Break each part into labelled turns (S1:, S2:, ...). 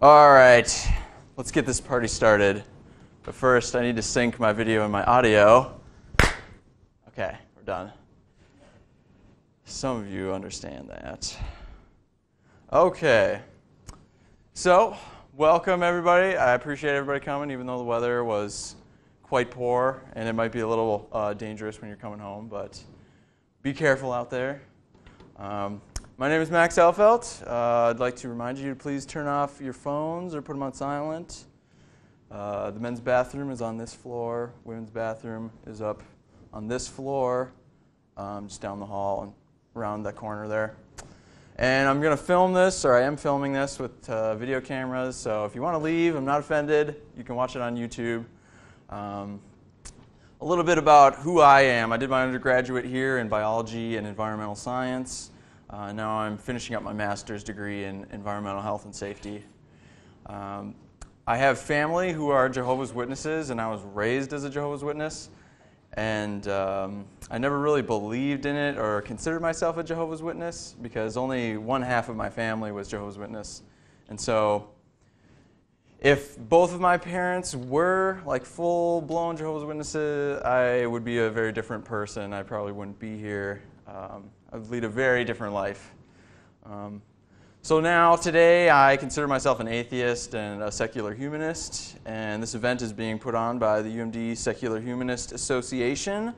S1: All right, let's get this party started. But first, I need to sync my video and my audio. Okay, we're done. Some of you understand that. Okay, so welcome everybody. I appreciate everybody coming, even though the weather was quite poor, and it might be a little dangerous when you're coming home, but be careful out there. My name is Max Alfelt. I'd like to remind you to please turn off your phones or put them on silent. The men's bathroom is on this floor. Women's bathroom is up on this floor, just down the hall and around that corner there. And I'm going to film this, or I am filming this with video cameras, so if you want to leave, I'm not offended. You can watch it on YouTube. A little bit about who I am. I did my undergraduate here in biology and environmental science. Now I'm finishing up my master's degree in environmental health and safety. I have family who are Jehovah's Witnesses, and I was raised as a Jehovah's Witness. And I never really believed in it or considered myself a Jehovah's Witness because only one half of my family was Jehovah's Witness. And so if both of my parents were like full-blown Jehovah's Witnesses, I would be a very different person. I probably wouldn't be here. I'd lead a very different life. So now, today, I consider myself an atheist and a secular humanist, and this event is being put on by the UMD Secular Humanist Association.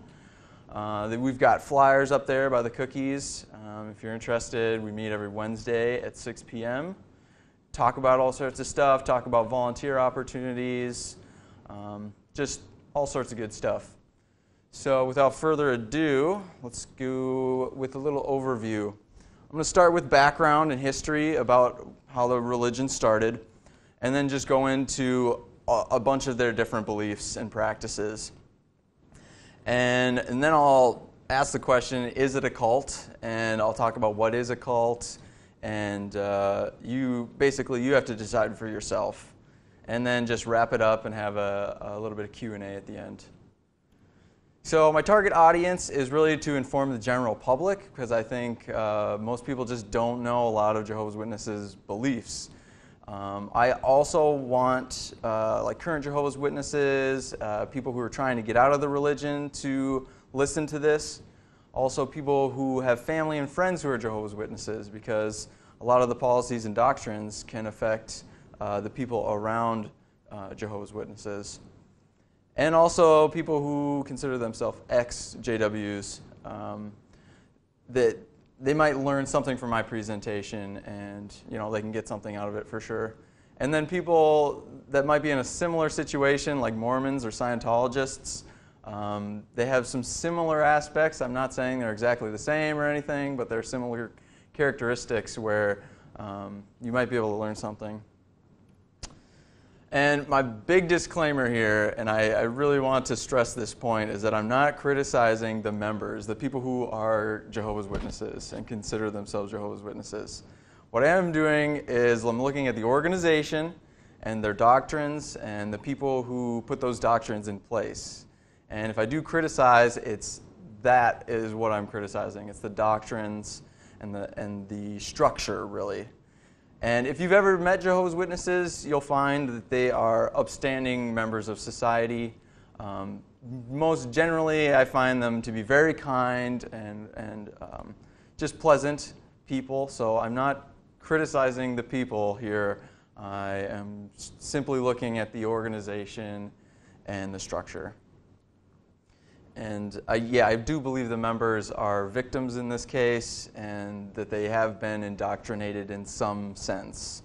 S1: We've got flyers up there by the cookies. If you're interested, we meet every Wednesday at 6 p.m. Talk about all sorts of stuff, talk about volunteer opportunities, just all sorts of good stuff. So without further ado, let's go with a little overview. I'm going to start with background and history about how the religion started, and then just go into a bunch of their different beliefs and practices. And then I'll ask the question, is it a cult? And I'll talk about what is a cult, and you have to decide for yourself. And then just wrap it up and have a little bit of Q&A at the end. So my target audience is really to inform the general public, because I think most people just don't know a lot of Jehovah's Witnesses' beliefs. I also want like current Jehovah's Witnesses, people who are trying to get out of the religion to listen to this. Also people who have family and friends who are Jehovah's Witnesses, because a lot of the policies and doctrines can affect the people around Jehovah's Witnesses. And also people who consider themselves ex-JWs, that they might learn something from my presentation, and they can get something out of it for sure. And then people that might be in a similar situation, like Mormons or Scientologists, they have some similar aspects. I'm not saying they're exactly the same or anything, but there are similar characteristics where you might be able to learn something. And my big disclaimer here, and I really want to stress this point, is that I'm not criticizing the members, the people who are Jehovah's Witnesses and consider themselves Jehovah's Witnesses. What I am doing is I'm looking at the organization and their doctrines and the people who put those doctrines in place. And if I do criticize, that is what I'm criticizing. It's the doctrines and the structure, really. And if you've ever met Jehovah's Witnesses, you'll find that they are upstanding members of society. Most generally, I find them to be very kind and just pleasant people. So I'm not criticizing the people here. I am simply looking at the organization and the structure. And I do believe the members are victims in this case, and that they have been indoctrinated in some sense.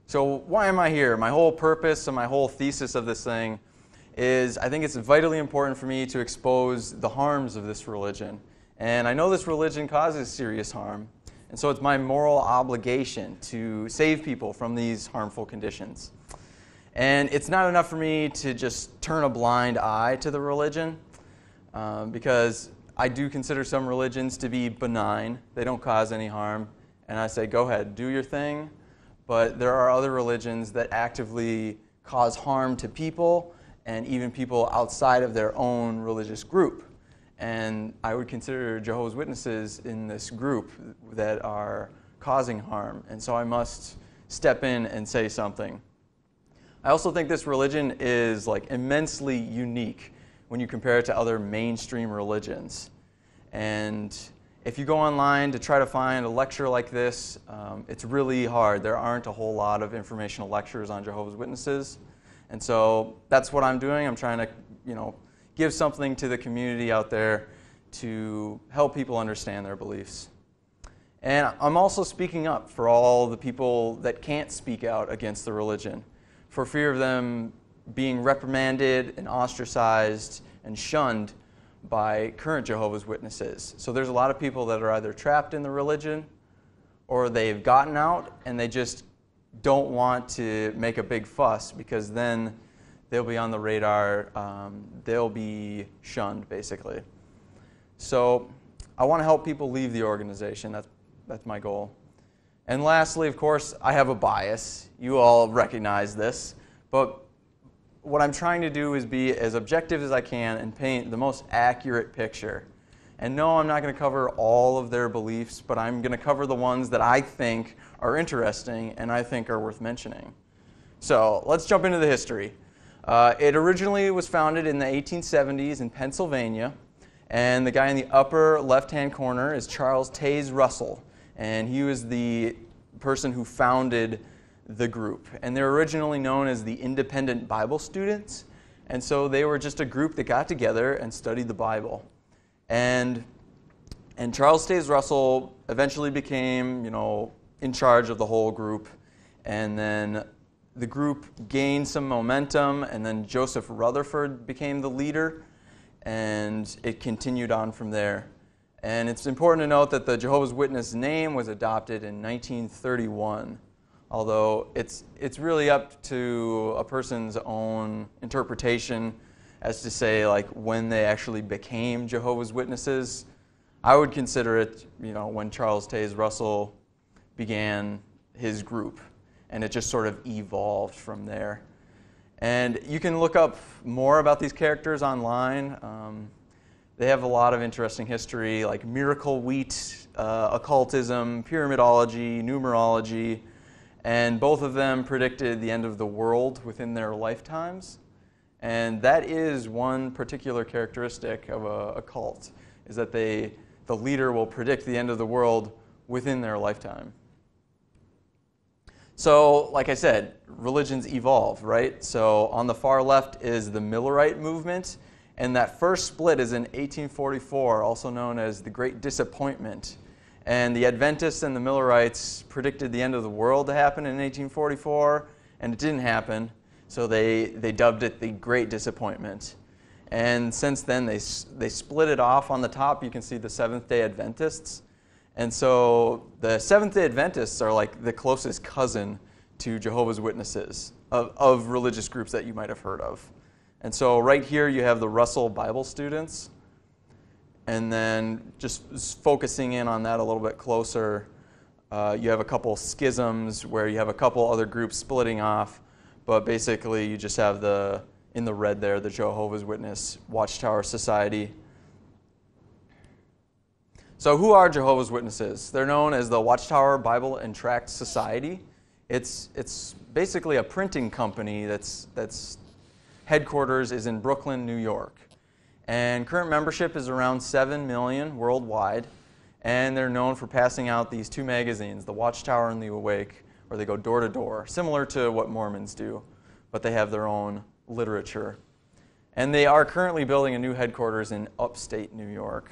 S1: So why am I here? My whole purpose and my whole thesis of this thing is I think it's vitally important for me to expose the harms of this religion. And I know this religion causes serious harm, and so it's my moral obligation to save people from these harmful conditions. And it's not enough for me to just turn a blind eye to the religion. Because I do consider some religions to be benign. They don't cause any harm. And I say, go ahead, do your thing. But there are other religions that actively cause harm to people, and even people outside of their own religious group. And I would consider Jehovah's Witnesses in this group that are causing harm. And so I must step in and say something. I also think this religion is like immensely unique when you compare it to other mainstream religions. And if you go online to try to find a lecture like this, it's really hard. There aren't a whole lot of informational lectures on Jehovah's Witnesses. And so that's what I'm doing. I'm trying to, give something to the community out there to help people understand their beliefs. And I'm also speaking up for all the people that can't speak out against the religion, for fear of them being reprimanded and ostracized and shunned by current Jehovah's Witnesses. So there's a lot of people that are either trapped in the religion or they've gotten out and they just don't want to make a big fuss because then they'll be on the radar, they'll be shunned basically. So I want to help people leave the organization. That's my goal. And lastly, of course, I have a bias. You all recognize this. But what I'm trying to do is be as objective as I can and paint the most accurate picture. And no, I'm not going to cover all of their beliefs, but I'm going to cover the ones that I think are interesting and I think are worth mentioning. So let's jump into the history. It originally was founded in the 1870s in Pennsylvania. And the guy in the upper left-hand corner is Charles Taze Russell. And he was the person who founded the group. And they're originally known as the Independent Bible Students. And so they were just a group that got together and studied the Bible. And Charles Taze Russell eventually became, in charge of the whole group. And then the group gained some momentum. And then Joseph Rutherford became the leader. And it continued on from there. And it's important to note that the Jehovah's Witness name was adopted in 1931, although it's really up to a person's own interpretation as to say like when they actually became Jehovah's Witnesses. I would consider it, when Charles Taze Russell began his group, and it just sort of evolved from there. And you can look up more about these characters online. They have a lot of interesting history, like miracle wheat, occultism, pyramidology, numerology, and both of them predicted the end of the world within their lifetimes. And that is one particular characteristic of a cult, is that the leader will predict the end of the world within their lifetime. So, like I said, religions evolve, right? So on the far left is the Millerite movement, and that first split is in 1844, also known as the Great Disappointment. And the Adventists and the Millerites predicted the end of the world to happen in 1844, and it didn't happen, so they dubbed it the Great Disappointment. And since then, they split it off. On the top, you can see the Seventh-day Adventists. And so the Seventh-day Adventists are like the closest cousin to Jehovah's Witnesses of religious groups that you might have heard of. And so right here you have the Russell Bible students. And then just focusing in on that a little bit closer, you have a couple schisms where you have a couple other groups splitting off. But basically you just have in the red there, the Jehovah's Witness Watchtower Society. So who are Jehovah's Witnesses? They're known as the Watchtower Bible and Tract Society. It's basically a printing company that's headquarters is in Brooklyn, New York. And current membership is around 7 million worldwide. And they're known for passing out these two magazines, the Watchtower and the Awake, where they go door to door, similar to what Mormons do, but they have their own literature. And they are currently building a new headquarters in upstate New York.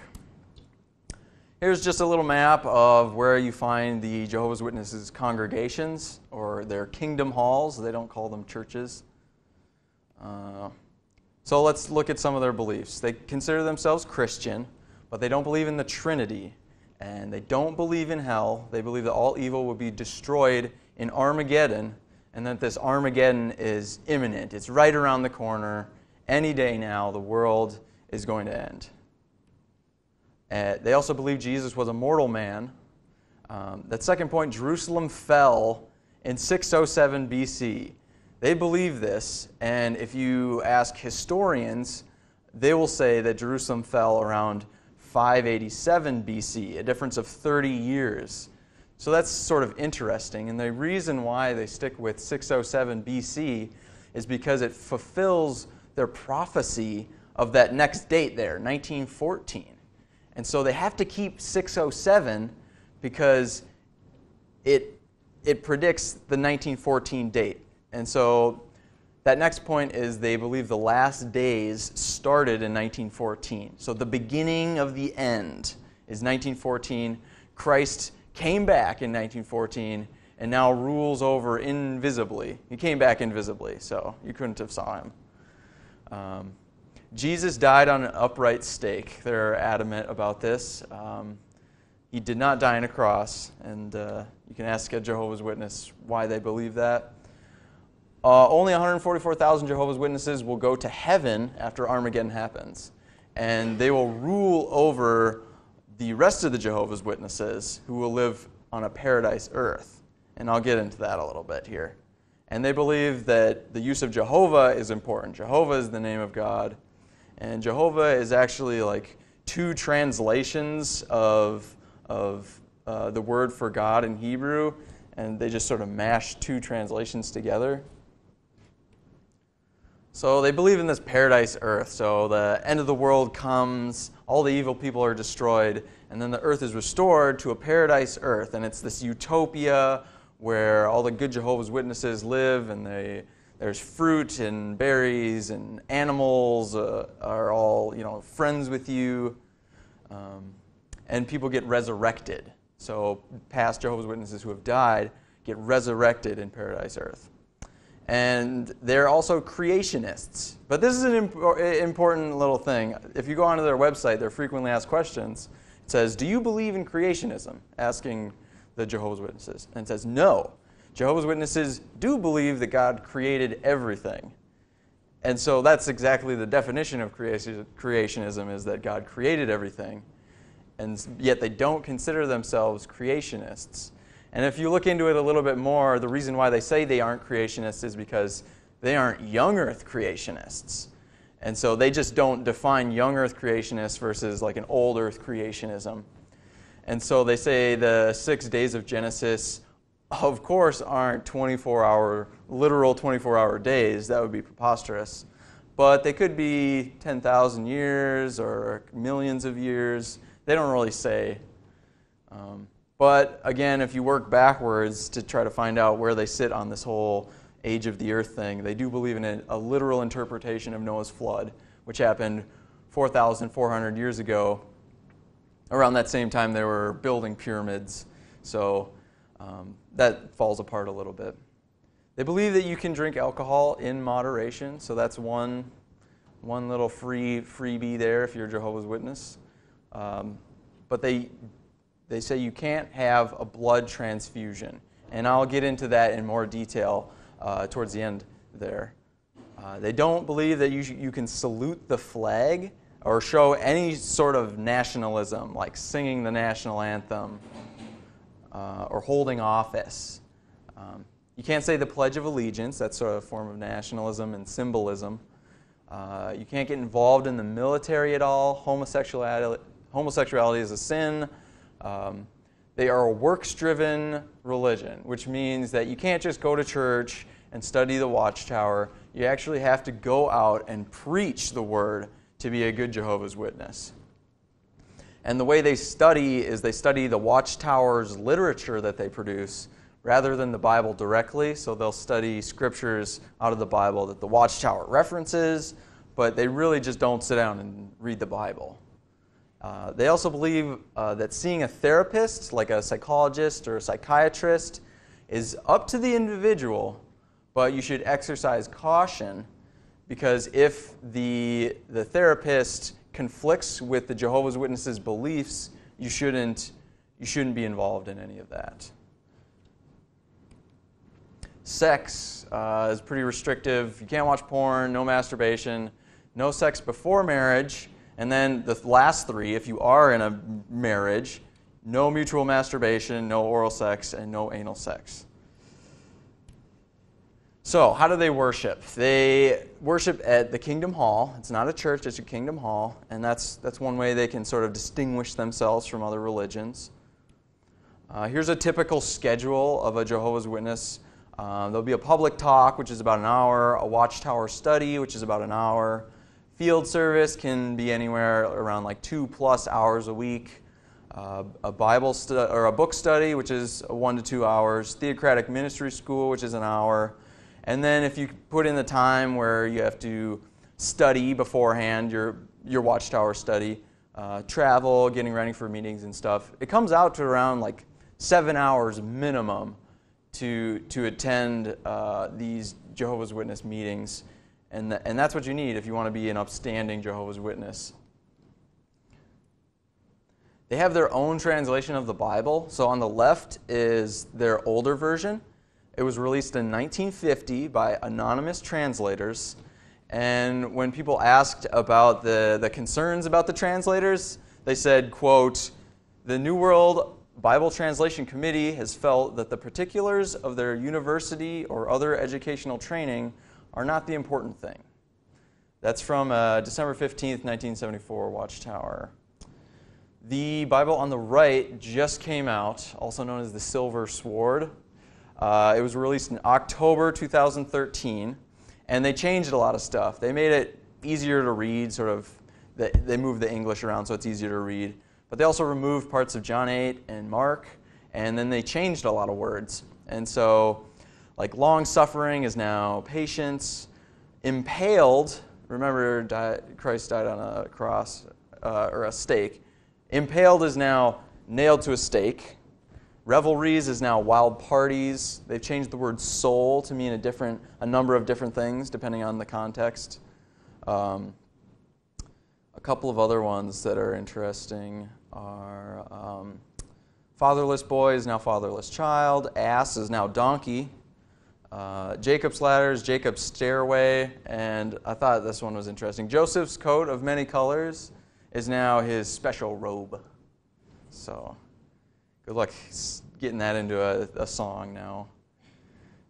S1: Here's just a little map of where you find the Jehovah's Witnesses congregations, or their kingdom halls. They don't call them churches. So let's look at some of their beliefs. They consider themselves Christian, but they don't believe in the Trinity, and they don't believe in hell. They believe that all evil will be destroyed in Armageddon, and that this Armageddon is imminent. It's right around the corner. Any day now, the world is going to end. They also believe Jesus was a mortal man. That second point, Jerusalem fell in 607 BC. They believe this, and if you ask historians, they will say that Jerusalem fell around 587 BC, a difference of 30 years. So that's sort of interesting. And the reason why they stick with 607 BC is because it fulfills their prophecy of that next date there, 1914. And so they have to keep 607 because it predicts the 1914 date. And so that next point is they believe the last days started in 1914. So the beginning of the end is 1914. Christ came back in 1914 and now rules over invisibly. He came back invisibly, so you couldn't have saw him. Jesus died on an upright stake. They're adamant about this. He did not die on a cross, and you can ask a Jehovah's Witness why they believe that. Only 144,000 Jehovah's Witnesses will go to heaven after Armageddon happens, and they will rule over the rest of the Jehovah's Witnesses who will live on a paradise earth. And I'll get into that a little bit here. And they believe that the use of Jehovah is important. Jehovah is the name of God. And Jehovah is actually like two translations of the word for God in Hebrew. And they just sort of mash two translations together. So they believe in this paradise earth. So the end of the world comes, all the evil people are destroyed, and then the earth is restored to a paradise earth. And it's this utopia where all the good Jehovah's Witnesses live, and there's fruit and berries, and animals are all friends with you, and people get resurrected. So past Jehovah's Witnesses who have died get resurrected in paradise earth. And they're also creationists. But this is an important little thing. If you go onto their website, their frequently asked questions, it says, "Do you believe in creationism?" asking the Jehovah's Witnesses. And it says, no. Jehovah's Witnesses do believe that God created everything. And so that's exactly the definition of creationism, is that God created everything. And yet they don't consider themselves creationists. And if you look into it a little bit more, the reason why they say they aren't creationists is because they aren't young earth creationists. And so they just don't define young earth creationists versus like an old earth creationism. And so they say the 6 days of Genesis, of course, aren't literal 24-hour days. That would be preposterous. But they could be 10,000 years or millions of years. They don't really say. But again, if you work backwards to try to find out where they sit on this whole age of the earth thing, they do believe in a literal interpretation of Noah's flood, which happened 4,400 years ago. Around that same time, they were building pyramids. So that falls apart a little bit. They believe that you can drink alcohol in moderation. So that's one little freebie there if you're a Jehovah's Witness. But they say you can't have a blood transfusion. And I'll get into that in more detail towards the end there. They don't believe that you can salute the flag or show any sort of nationalism, like singing the national anthem or holding office. You can't say the Pledge of Allegiance. That's sort of a form of nationalism and symbolism. You can't get involved in the military at all. Homosexuality is a sin. They are a works-driven religion, which means that you can't just go to church and study the Watchtower. You actually have to go out and preach the Word to be a good Jehovah's Witness. And the way they study is they study the Watchtower's literature that they produce rather than the Bible directly. So they'll study scriptures out of the Bible that the Watchtower references, but they really just don't sit down and read the Bible. They also believe that seeing a therapist, like a psychologist or a psychiatrist, is up to the individual, but you should exercise caution, because if the therapist conflicts with the Jehovah's Witnesses' beliefs, you shouldn't be involved in any of that. Sex is pretty restrictive. You can't watch porn, no masturbation, no sex before marriage. And then the last three, if you are in a marriage, no mutual masturbation, no oral sex, and no anal sex. So, how do they worship? They worship at the Kingdom Hall. It's not a church, it's a Kingdom Hall. And that's one way they can sort of distinguish themselves from other religions. Here's a typical schedule of a Jehovah's Witness. There'll be a public talk, which is about an hour, a watchtower study, which is about an hour. Field service can be anywhere around like 2+ hours a week. A Bible or a book study, which is 1 to 2 hours. Theocratic ministry school, which is an hour. And then if you put in the time where you have to study beforehand, your watchtower study, travel, getting ready for meetings and stuff, it comes out to around like 7 hours minimum to attend these Jehovah's Witness meetings. And that's what you need if you want to be an upstanding Jehovah's Witness. They have their own translation of the Bible. So on the left is their older version. It was released in 1950 by anonymous translators. And when people asked about the concerns about the translators, they said, quote, "The New World Bible Translation Committee has felt that the particulars of their university or other educational training are not the important thing." That's from December 15th, 1974 Watchtower. The Bible on the right just came out, also known as the Silver Sword. It was released in October 2013, and they changed a lot of stuff. They made it easier to read, sort of. They moved the English around so it's easier to read. But they also removed parts of John 8 and Mark, and then they changed a lot of words. And so, like long-suffering is now patience. Impaled, remember Christ died on a cross, or a stake. Impaled is now nailed to a stake. Revelries is now wild parties. They've changed the word soul to mean a number of different things depending on the context. A couple of other ones that are interesting are fatherless boy is now fatherless child. Ass is now donkey. Jacob's ladder is Jacob's stairway. And I thought this one was interesting. Joseph's coat of many colors is now his special robe. So good luck getting that into a song now.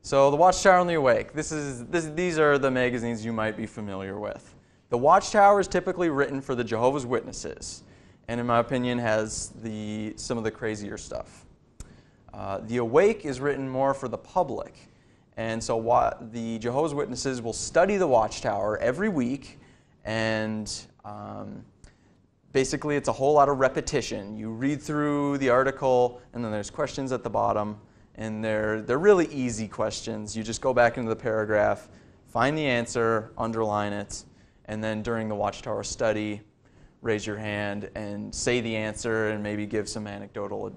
S1: So the Watchtower and the Awake. These are the magazines you might be familiar with. The Watchtower is typically written for the Jehovah's Witnesses, and in my opinion has some of the crazier stuff. The Awake is written more for the public, and so the Jehovah's Witnesses will study the Watchtower every week, and basically it's a whole lot of repetition. You read through the article, and then there's questions at the bottom, and they're really easy questions. You just go back into the paragraph, find the answer, underline it, and then during the Watchtower study, raise your hand and say the answer and maybe give some anecdotal,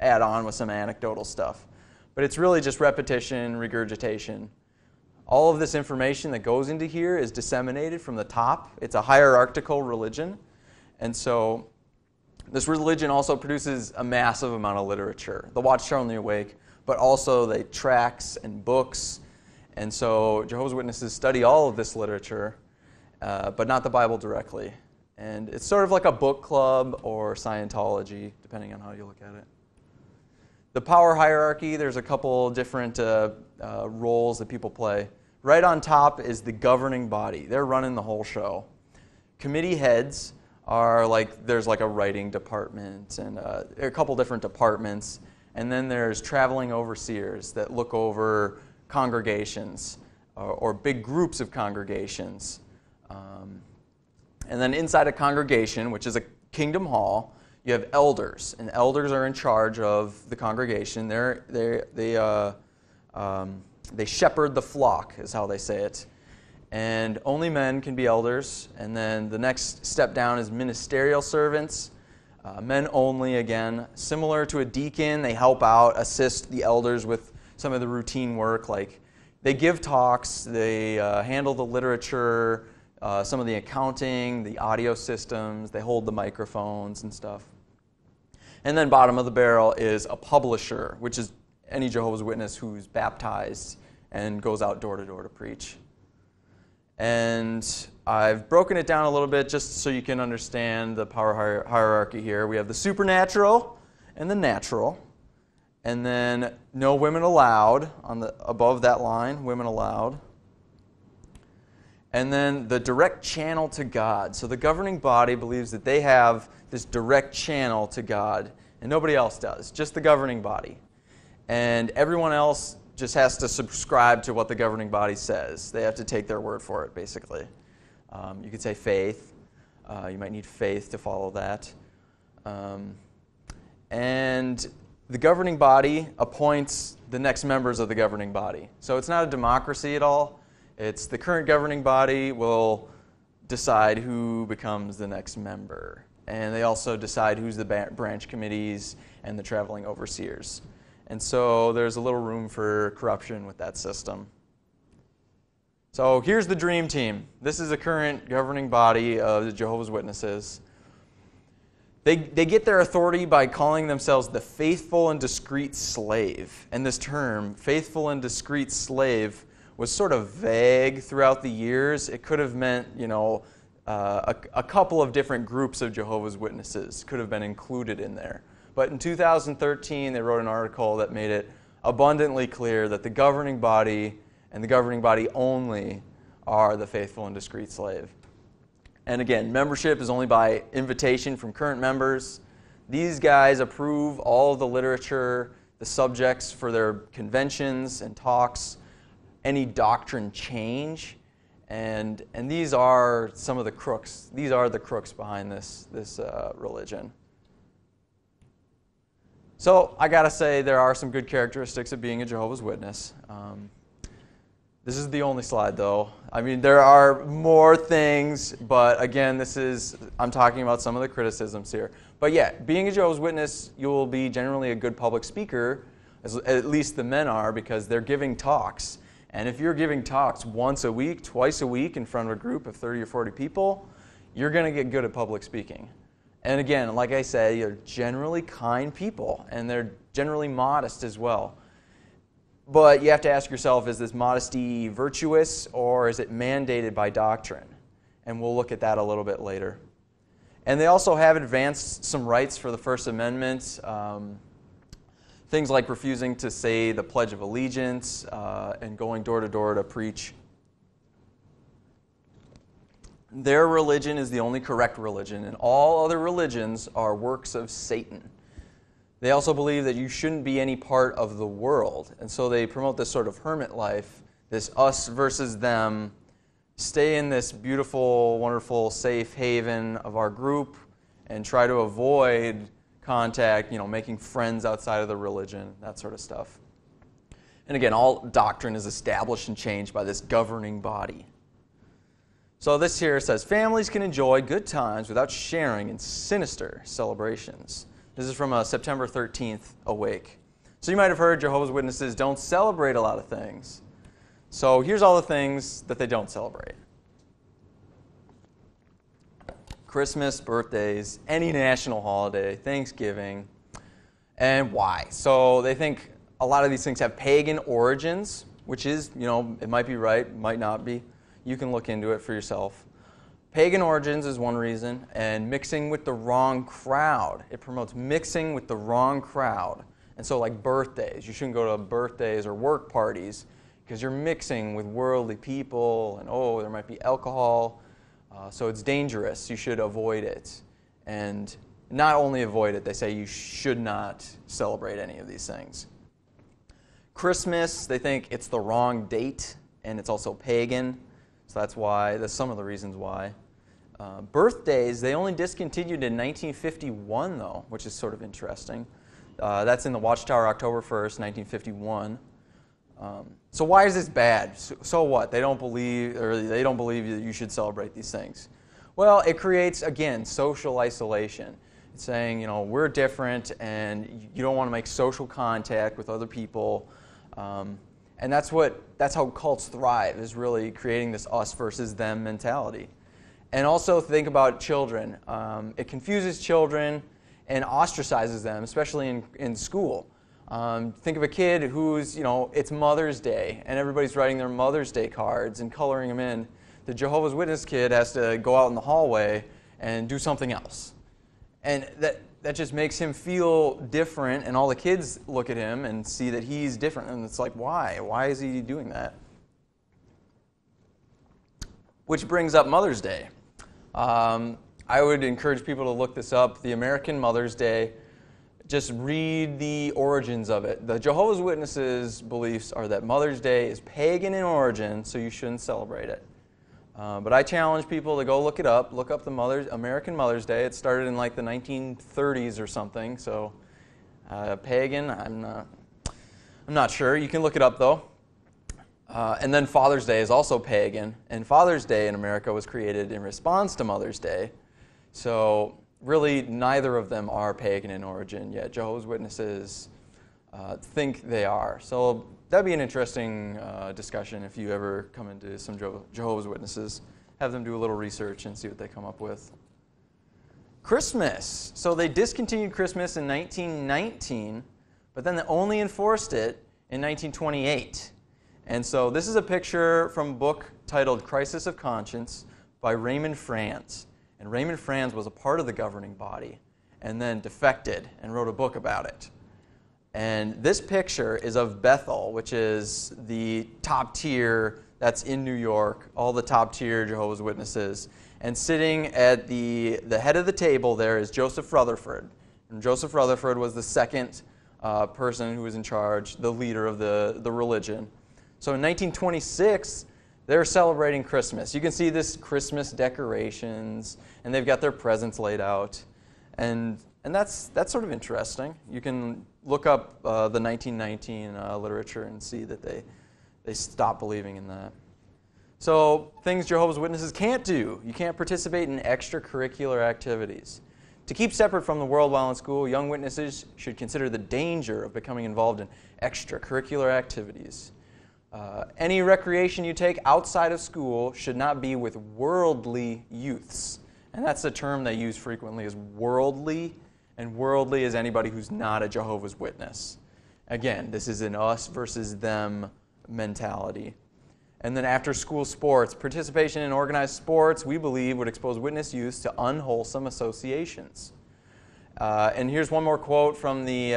S1: add on with some anecdotal stuff. But it's really just repetition, regurgitation. All of this information that goes into here is disseminated from the top. It's a hierarchical religion. And so this religion also produces a massive amount of literature. The Watchtower and the Awake, but also the tracts and books. And so Jehovah's Witnesses study all of this literature, but not the Bible directly. And it's sort of like a book club or Scientology, depending on how you look at it. The power hierarchy, there's a couple different roles that people play. Right on top is the governing body. They're running the whole show. Committee heads are there's a writing department and a couple different departments. And then there's traveling overseers that look over congregations or big groups of congregations. And then inside a congregation, which is a kingdom hall, you have elders, and elders are in charge of the congregation. They shepherd the flock, is how they say it. And only men can be elders. And then the next step down is ministerial servants. Men only, again. Similar to a deacon, they help out, assist the elders with some of the routine work. Like they give talks, they handle the literature, some of the accounting, the audio systems, they hold the microphones and stuff. And then bottom of the barrel is a publisher, which is any Jehovah's Witness who's baptized and goes out door to door to preach. And I've broken it down a little bit just so you can understand the power hierarchy here. We have the supernatural and the natural. And then no women allowed above that line, women allowed. And then the direct channel to God. So the governing body believes that they have this direct channel to God. and nobody else does, just the governing body. And everyone else just has to subscribe to what the governing body says. They have to take their word for it, basically. You could say faith. You might need faith to follow that. And the governing body appoints the next members of the governing body. So it's not a democracy at all. It's the current governing body will decide who becomes the next member. And they also decide who's the branch committees and the traveling overseers. And so there's a little room for corruption with that system. So here's the dream team. This is the current governing body of the Jehovah's Witnesses. They get their authority by calling themselves the faithful and discreet slave. And this term, faithful and discreet slave, was sort of vague throughout the years. It could have meant, a couple of different groups of Jehovah's Witnesses could have been included in there. But in 2013, they wrote an article that made it abundantly clear that the governing body and the governing body only are the faithful and discreet slave. And again, membership is only by invitation from current members. These guys approve all of the literature, the subjects for their conventions and talks, any doctrine change, and these are some of the crooks. These are the crooks behind this religion. So I gotta say, there are some good characteristics of being a Jehovah's Witness. This is the only slide, though. I mean, there are more things, but again, I'm talking about some of the criticisms here. But yeah, being a Jehovah's Witness, you will be generally a good public speaker, at least the men are, because they're giving talks. And if you're giving talks once a week, twice a week in front of a group of 30 or 40 people, you're going to get good at public speaking. And again, like I said, you're generally kind people, and they're generally modest as well. But you have to ask yourself, is this modesty virtuous, or is it mandated by doctrine? And we'll look at that a little bit later. And they also have advanced some rights for the First Amendment, things like refusing to say the Pledge of Allegiance and going door to door to preach. Their religion is the only correct religion, and all other religions are works of Satan. They also believe that you shouldn't be any part of the world, and so they promote this sort of hermit life, this us versus them, stay in this beautiful, wonderful, safe haven of our group, and try to avoid contact, making friends outside of the religion, that sort of stuff. And again, all doctrine is established and changed by this governing body. So this here says, families can enjoy good times without sharing in sinister celebrations. This is from a September 13th Awake. So you might have heard Jehovah's Witnesses don't celebrate a lot of things. So here's all the things that they don't celebrate. Christmas, birthdays, any national holiday, Thanksgiving, and why? So they think a lot of these things have pagan origins, which is, it might be right, might not be. You can look into it for yourself. Pagan origins is one reason, and mixing with the wrong crowd. It promotes mixing with the wrong crowd. And so like birthdays, you shouldn't go to birthdays or work parties because you're mixing with worldly people, and there might be alcohol. So it's dangerous. You should avoid it. And not only avoid it, they say you should not celebrate any of these things. Christmas, they think it's the wrong date, and it's also pagan. So that's some of the reasons why. Birthdays, they only discontinued in 1951, though, which is sort of interesting. That's in the Watchtower, October 1st, 1951. So why is this bad? So what? They don't believe that you should celebrate these things. Well, it creates, again, social isolation. It's saying, we're different, and you don't want to make social contact with other people. And that's how cults thrive, is really creating this us versus them mentality. And also think about children. It confuses children and ostracizes them, especially in school. Think of a kid who's, it's Mother's Day, and everybody's writing their Mother's Day cards and coloring them in. The Jehovah's Witness kid has to go out in the hallway and do something else. And that just makes him feel different, and all the kids look at him and see that he's different. And it's like, why? Why is he doing that? Which brings up Mother's Day. I would encourage people to look this up. The American Mother's Day, just read the origins of it. The Jehovah's Witnesses' beliefs are that Mother's Day is pagan in origin, so you shouldn't celebrate it. But I challenge people to go look it up. Look up the American Mother's Day. It started in like the 1930s or something. So pagan, I'm not sure. You can look it up though. And then Father's Day is also pagan. And Father's Day in America was created in response to Mother's Day. So really neither of them are pagan in origin, yet Jehovah's Witnesses think they are. So that'd be an interesting discussion if you ever come into some Jehovah's Witnesses. Have them do a little research and see what they come up with. Christmas. So they discontinued Christmas in 1919, but then they only enforced it in 1928. And so this is a picture from a book titled Crisis of Conscience by Raymond Franz. And Raymond Franz was a part of the governing body and then defected and wrote a book about it. And this picture is of Bethel, which is the top tier that's in New York, all the top tier Jehovah's Witnesses. And sitting at the head of the table there is Joseph Rutherford. And Joseph Rutherford was the second person who was in charge, the leader of the religion. So in 1926, they're celebrating Christmas. You can see this Christmas decorations, and they've got their presents laid out. And that's sort of interesting. You can look up the 1919 literature and see that they stopped believing in that. So things Jehovah's Witnesses can't do. You can't participate in extracurricular activities. To keep separate from the world while in school, young witnesses should consider the danger of becoming involved in extracurricular activities. Any recreation you take outside of school should not be with worldly youths. And that's the term they use frequently, is worldly. And worldly is anybody who's not a Jehovah's Witness. Again, this is an us versus them mentality. And then after school sports, participation in organized sports, we believe, would expose witness youths to unwholesome associations. And here's one more quote from the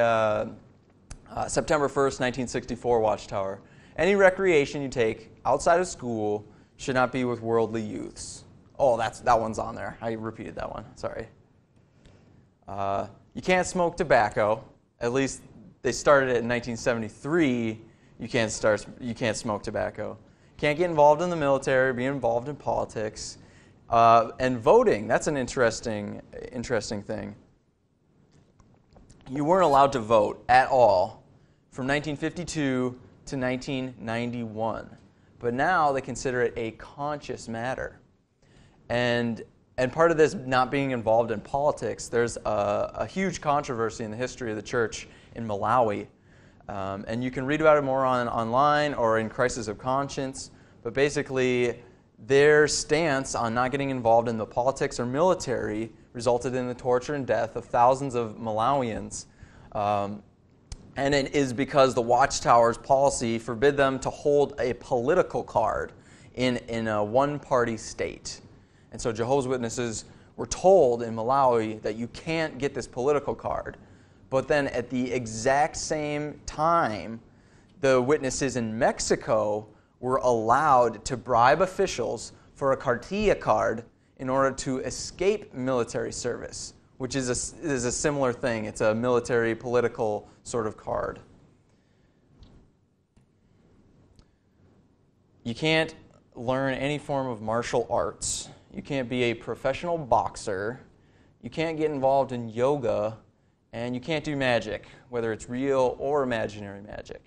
S1: September 1st, 1964 Watchtower. Any recreation you take outside of school should not be with worldly youths. Oh, that one's on there. I repeated that one. Sorry. You can't smoke tobacco. At least they started it in 1973. You can't smoke tobacco. Can't get involved in the military, be involved in politics. And voting, that's an interesting thing. You weren't allowed to vote at all from 1952 to 1991. But now they consider it a conscious matter. And part of this not being involved in politics, there's a huge controversy in the history of the church in Malawi. And you can read about it more online or in Crisis of Conscience. But basically, their stance on not getting involved in the politics or military resulted in the torture and death of thousands of Malawians. And it is because the Watchtower's policy forbid them to hold a political card in a one-party state. And so Jehovah's Witnesses were told in Malawi that you can't get this political card. But then at the exact same time, the witnesses in Mexico were allowed to bribe officials for a cartilla card in order to escape military service, which is a similar thing. It's a military political sort of card. You can't learn any form of martial arts. You can't be a professional boxer. You can't get involved in yoga. And you can't do magic, whether it's real or imaginary magic.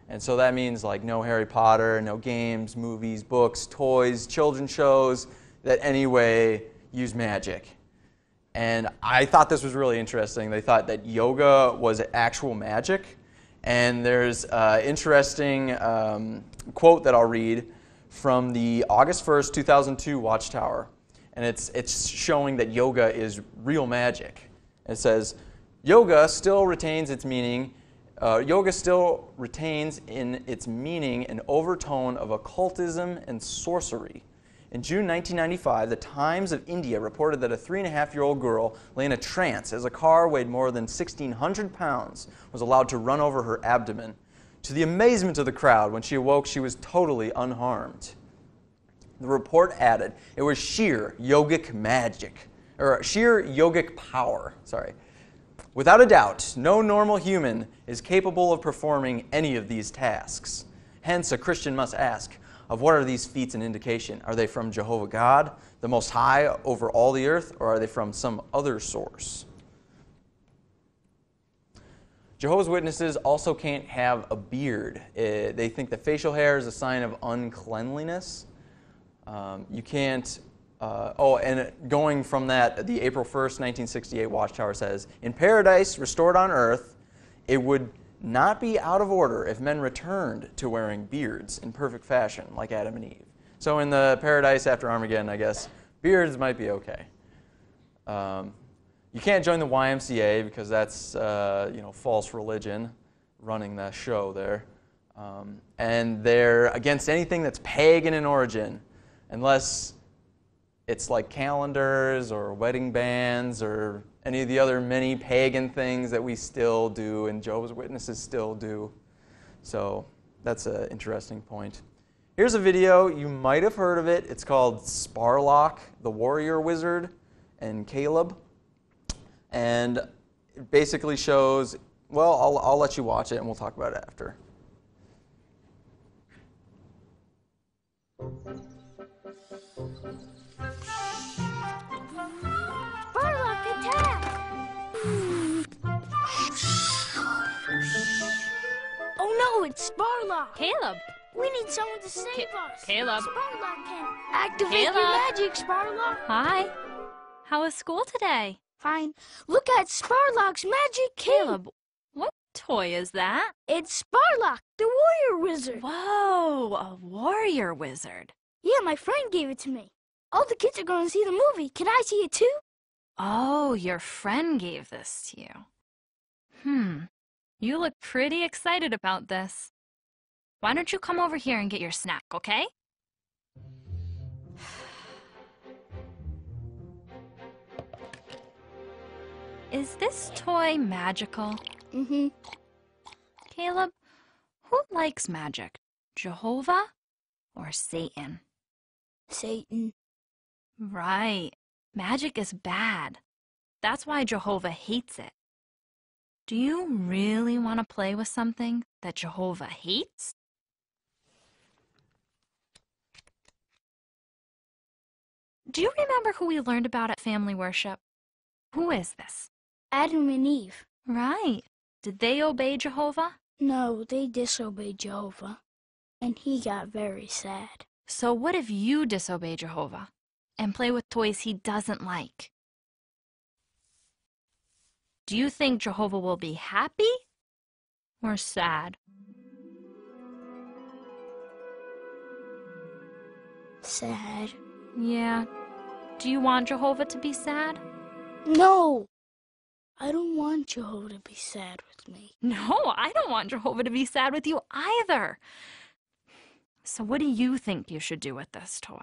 S1: And so that means like no Harry Potter, no games, movies, books, toys, children's shows that anyway use magic. And I thought this was really interesting. They thought that yoga was actual magic. And there's an interesting quote that I'll read from the August 1st, 2002 Watchtower. And it's showing that yoga is real magic. It says, Yoga still retains its meaning. Yoga still retains in its meaning an overtone of occultism and sorcery. In June 1995, the Times of India reported that a 3.5-year-old girl lay in a trance as a car weighed more than 1,600 pounds was allowed to run over her abdomen. To the amazement of the crowd, when she awoke, she was totally unharmed. The report added it was sheer yogic magic, or sheer yogic power. Without a doubt, no normal human is capable of performing any of these tasks. Hence, a Christian must ask, of what are these feats an indication? Are they from Jehovah God, the Most High over all the earth, or are they from some other source? Jehovah's Witnesses also can't have a beard. They think the facial hair is a sign of uncleanliness. You can't... and going from that, the April 1st, 1968 Watchtower says, in paradise restored on earth, it would not be out of order if men returned to wearing beards in perfect fashion, like Adam and Eve. So in the paradise after Armageddon, I guess, beards might be okay. You can't join the YMCA because that's false religion running that show there. And they're against anything that's pagan in origin, unless it's like calendars or wedding bands or any of the other many pagan things that we still do and Jehovah's Witnesses still do. So that's an interesting point. Here's a video. You might have heard of it. It's called Sparlock, the Warrior Wizard, and Caleb. And it basically shows, well, I'll let you watch it and we'll talk about it after.
S2: Sparlock, attack! Oh no, it's Sparlock!
S3: Caleb!
S2: We need someone to save us!
S3: Caleb!
S2: Sparlock can activate your magic, Sparlock!
S3: Hi! How was school today?
S2: Fine. Look at Sparlock's magic key!
S3: Caleb, what toy is that?
S2: It's Sparlock, the warrior wizard!
S3: Whoa, a warrior wizard.
S2: Yeah, my friend gave it to me. All the kids are going to see the movie. Can I see it too?
S3: Oh, your friend gave this to you. You look pretty excited about this. Why don't you come over here and get your snack, okay? Is this toy magical?
S2: Mm-hmm.
S3: Caleb, who likes magic? Jehovah or Satan?
S2: Satan.
S3: Right. Magic is bad. That's why Jehovah hates it. Do you really want to play with something that Jehovah hates? Do you remember who we learned about at family worship? Who is this?
S2: Adam and Eve.
S3: Right. Did they obey Jehovah?
S2: No, they disobeyed Jehovah. And he got very sad.
S3: So what if you disobey Jehovah and play with toys he doesn't like? Do you think Jehovah will be happy or sad?
S2: Sad.
S3: Yeah. Do you want Jehovah to be sad?
S2: No! I don't want Jehovah to be sad with me.
S3: No, I don't want Jehovah to be sad with you either. So what do you think you should do with this toy?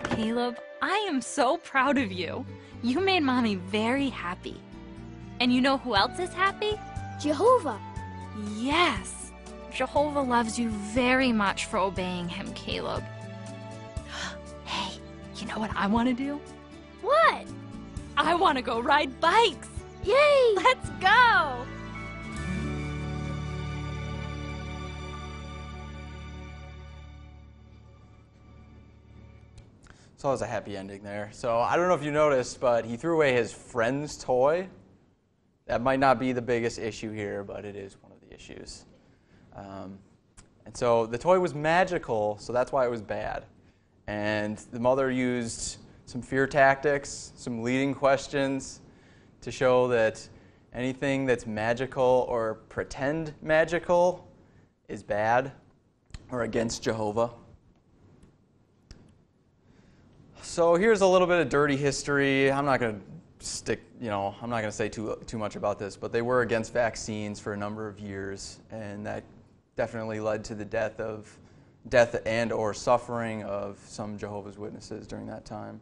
S3: Caleb, I am so proud of you. You made Mommy very happy. And you know who else is happy?
S2: Jehovah.
S3: Yes. Jehovah loves you very much for obeying him, Caleb. Hey, you know what I want to do?
S2: What?
S3: I want to go ride bikes.
S2: Yay!
S3: Let's go!
S1: So it was a happy ending there. So I don't know if you noticed, but he threw away his friend's toy. That might not be the biggest issue here, but it is one of the issues. And so the toy was magical, so that's why it was bad. And the mother used some fear tactics, some leading questions to show that anything that's magical or pretend magical is bad or against Jehovah. So here's a little bit of dirty history. I'm not going to say too much about this, but they were against vaccines for a number of years, and that definitely led to the death and or suffering of some Jehovah's Witnesses during that time.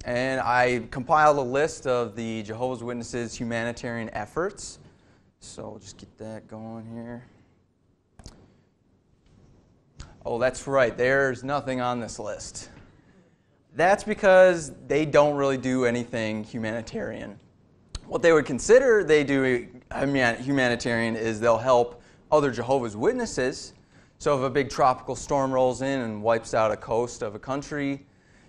S1: And I compiled a list of the Jehovah's Witnesses humanitarian efforts. So we'll just get that going here. Oh, that's right. There's nothing on this list. That's because they don't really do anything humanitarian. What they would consider they do humanitarian is they'll help other Jehovah's Witnesses. So if a big tropical storm rolls in and wipes out a coast of a country,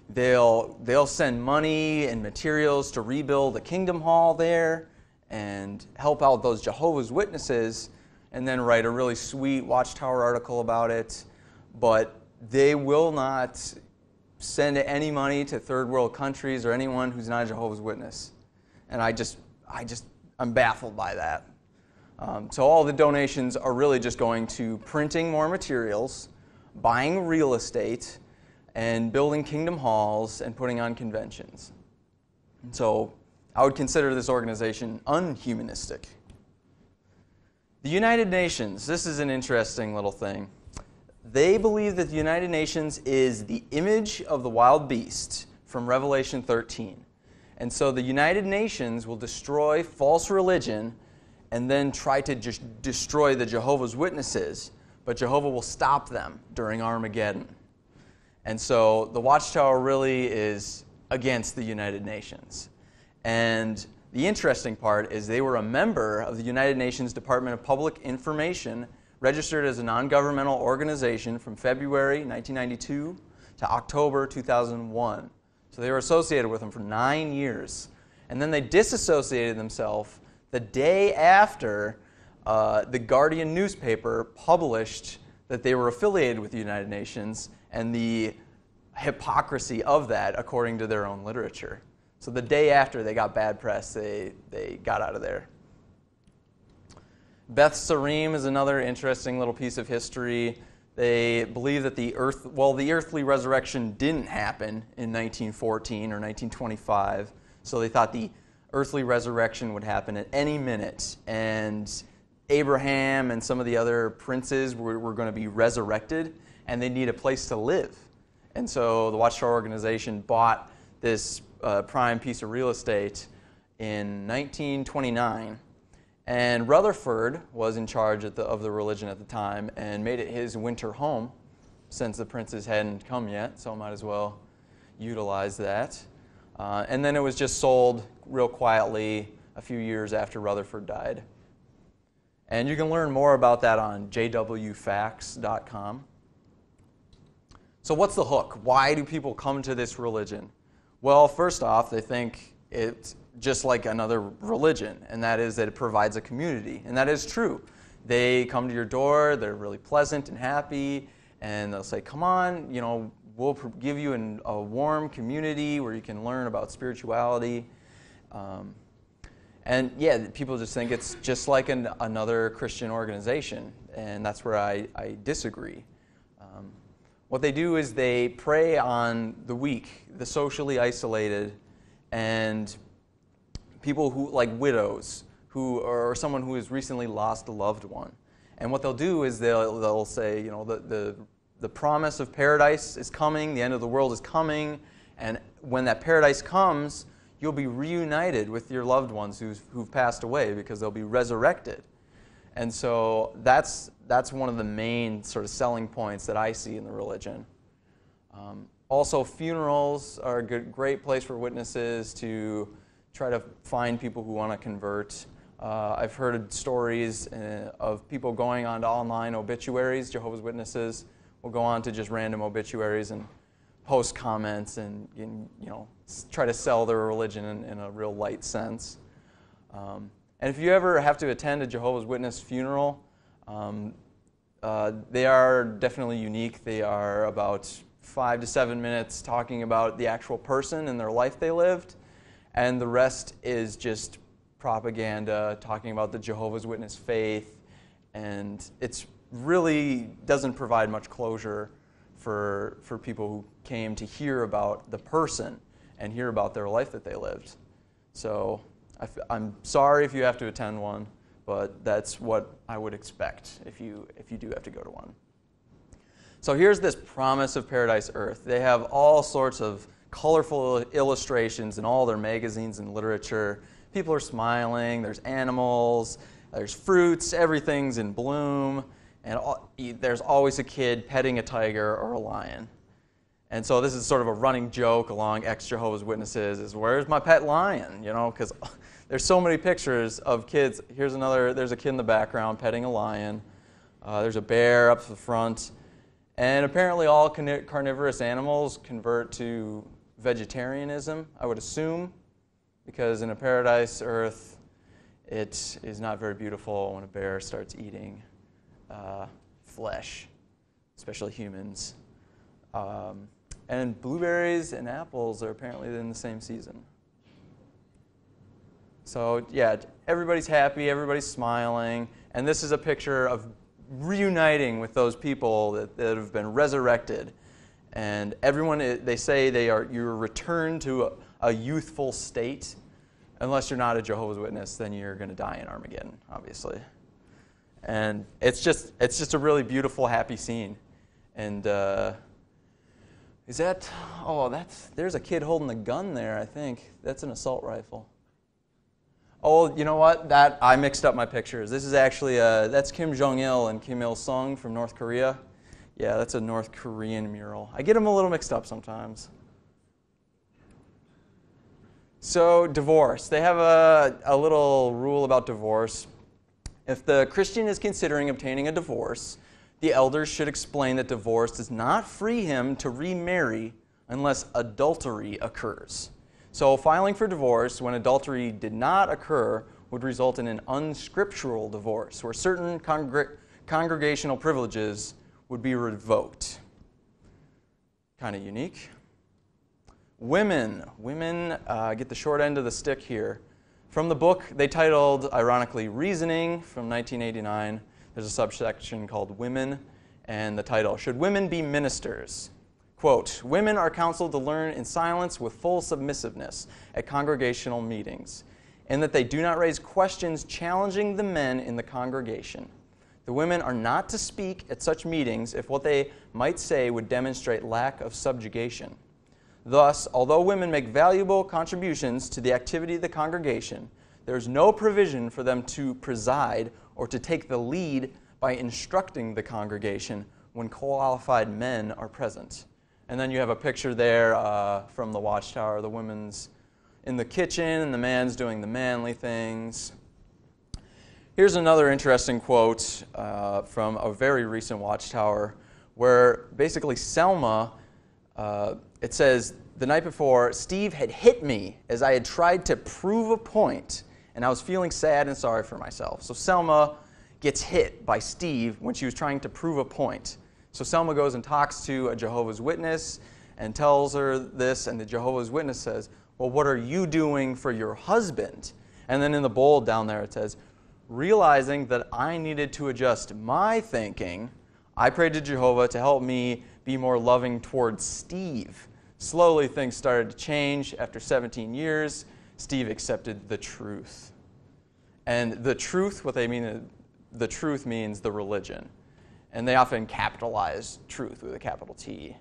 S1: they'll send money and materials to rebuild a kingdom hall there and help out those Jehovah's Witnesses, and then write a really sweet Watchtower article about it. But they will not send any money to third world countries or anyone who's not a Jehovah's Witness. And I'm baffled by that. So all the donations are really just going to printing more materials, buying real estate, and building kingdom halls and putting on conventions. So I would consider this organization unhumanistic. The United Nations, this is an interesting little thing. They believe that the United Nations is the image of the wild beast from Revelation 13. And so the United Nations will destroy false religion and then try to just destroy the Jehovah's Witnesses, but Jehovah will stop them during Armageddon. And so the Watchtower really is against the United Nations. And the interesting part is they were a member of the United Nations Department of Public Information, registered as a non-governmental organization from February 1992 to October 2001. So they were associated with them for 9 years. And then they disassociated themselves the day after the Guardian newspaper published that they were affiliated with the United Nations, and the hypocrisy of that according to their own literature. So the day after they got bad press, they got out of there. Beth Sarim is another interesting little piece of history. They believe that the earthly resurrection didn't happen in 1914 or 1925, so they thought the earthly resurrection would happen at any minute, and Abraham and some of the other princes were going to be resurrected, and they need a place to live. And so the Watchtower organization bought this prime piece of real estate in 1929, and Rutherford was in charge of the religion at the time and made it his winter home, since the princes hadn't come yet, so might as well utilize that. And then it was just sold real quietly a few years after Rutherford died. And you can learn more about that on jwfacts.com. So what's the hook? Why do people come to this religion? Well, first off, they think it's just like another religion, and that is that it provides a community. And that is true. They come to your door, they're really pleasant and happy, and they'll say, come on, we'll give you a warm community where you can learn about spirituality. And yeah, people just think it's just like another Christian organization, and that's where I disagree. What they do is they prey on the weak, the socially isolated, and people who, like widows, or someone who has recently lost a loved one. And what they'll do is they'll say, the promise of paradise is coming, the end of the world is coming, and when that paradise comes, you'll be reunited with your loved ones who've passed away, because they'll be resurrected. And so that's one of the main sort of selling points that I see in the religion. Also, funerals are a great place for witnesses to try to find people who want to convert. I've heard stories of people going on to online obituaries. Jehovah's Witnesses will go on to just random obituaries and post comments and try to sell their religion in a real light sense. And if you ever have to attend a Jehovah's Witness funeral, they are definitely unique. They are about 5 to 7 minutes talking about the actual person and their life they lived, and the rest is just propaganda, talking about the Jehovah's Witness faith, and it's really doesn't provide much closure for people who came to hear about the person and hear about their life that they lived. So I'm sorry if you have to attend one, but that's what I would expect if you do have to go to one. So here's this promise of paradise earth. They have all sorts of colorful illustrations in all their magazines and literature. People are smiling, there's animals, there's fruits, everything's in bloom. And there's always a kid petting a tiger or a lion. And so this is sort of a running joke along ex-Jehovah's Witnesses is, where's my pet lion? You know, because there's so many pictures of kids. There's a kid in the background petting a lion. There's a bear up the front. And apparently all carnivorous animals convert to vegetarianism, I would assume, because in a paradise earth, it is not very beautiful when a bear starts eating flesh, especially humans. And blueberries and apples are apparently in the same season. So yeah, everybody's happy, everybody's smiling, and this is a picture of reuniting with those people that have been resurrected. And everyone, they say you're returned to a youthful state. Unless you're not a Jehovah's Witness, then you're going to die in Armageddon, obviously. And it's just a really beautiful, happy scene. And there's a kid holding a gun there, I think. That's an assault rifle. Oh, you know what? I mixed up my pictures. This is actually, that's Kim Jong-il and Kim Il-sung from North Korea. Yeah, that's a North Korean mural. I get them a little mixed up sometimes. So, divorce. They have a little rule about divorce. If the Christian is considering obtaining a divorce, the elders should explain that divorce does not free him to remarry unless adultery occurs. So filing for divorce when adultery did not occur would result in an unscriptural divorce, where certain congregational privileges would be revoked. Kind of unique. Women get the short end of the stick here. From the book they titled, ironically, Reasoning from 1989, there's a subsection called Women, and the title, Should Women Be Ministers? Quote, women are counseled to learn in silence with full submissiveness at congregational meetings, and that they do not raise questions challenging the men in the congregation. The women are not to speak at such meetings if what they might say would demonstrate lack of subjugation. Thus, although women make valuable contributions to the activity of the congregation, there is no provision for them to preside or to take the lead by instructing the congregation when qualified men are present. And then you have a picture there from the watchtower. The woman's in the kitchen and the man's doing the manly things. Here's another interesting quote from a very recent watchtower where basically Selma, it says, the night before, Steve had hit me as I had tried to prove a point, and I was feeling sad and sorry for myself. So Selma gets hit by Steve when she was trying to prove a point. So Selma goes and talks to a Jehovah's Witness and tells her this, and the Jehovah's Witness says, well, what are you doing for your husband? And then in the bold down there it says, realizing that I needed to adjust my thinking, I prayed to Jehovah to help me be more loving towards Steve. Slowly things started to change. After 17 years, Steve accepted the truth. And the truth, what they mean, the truth means the religion. And they often capitalize truth with a capital T.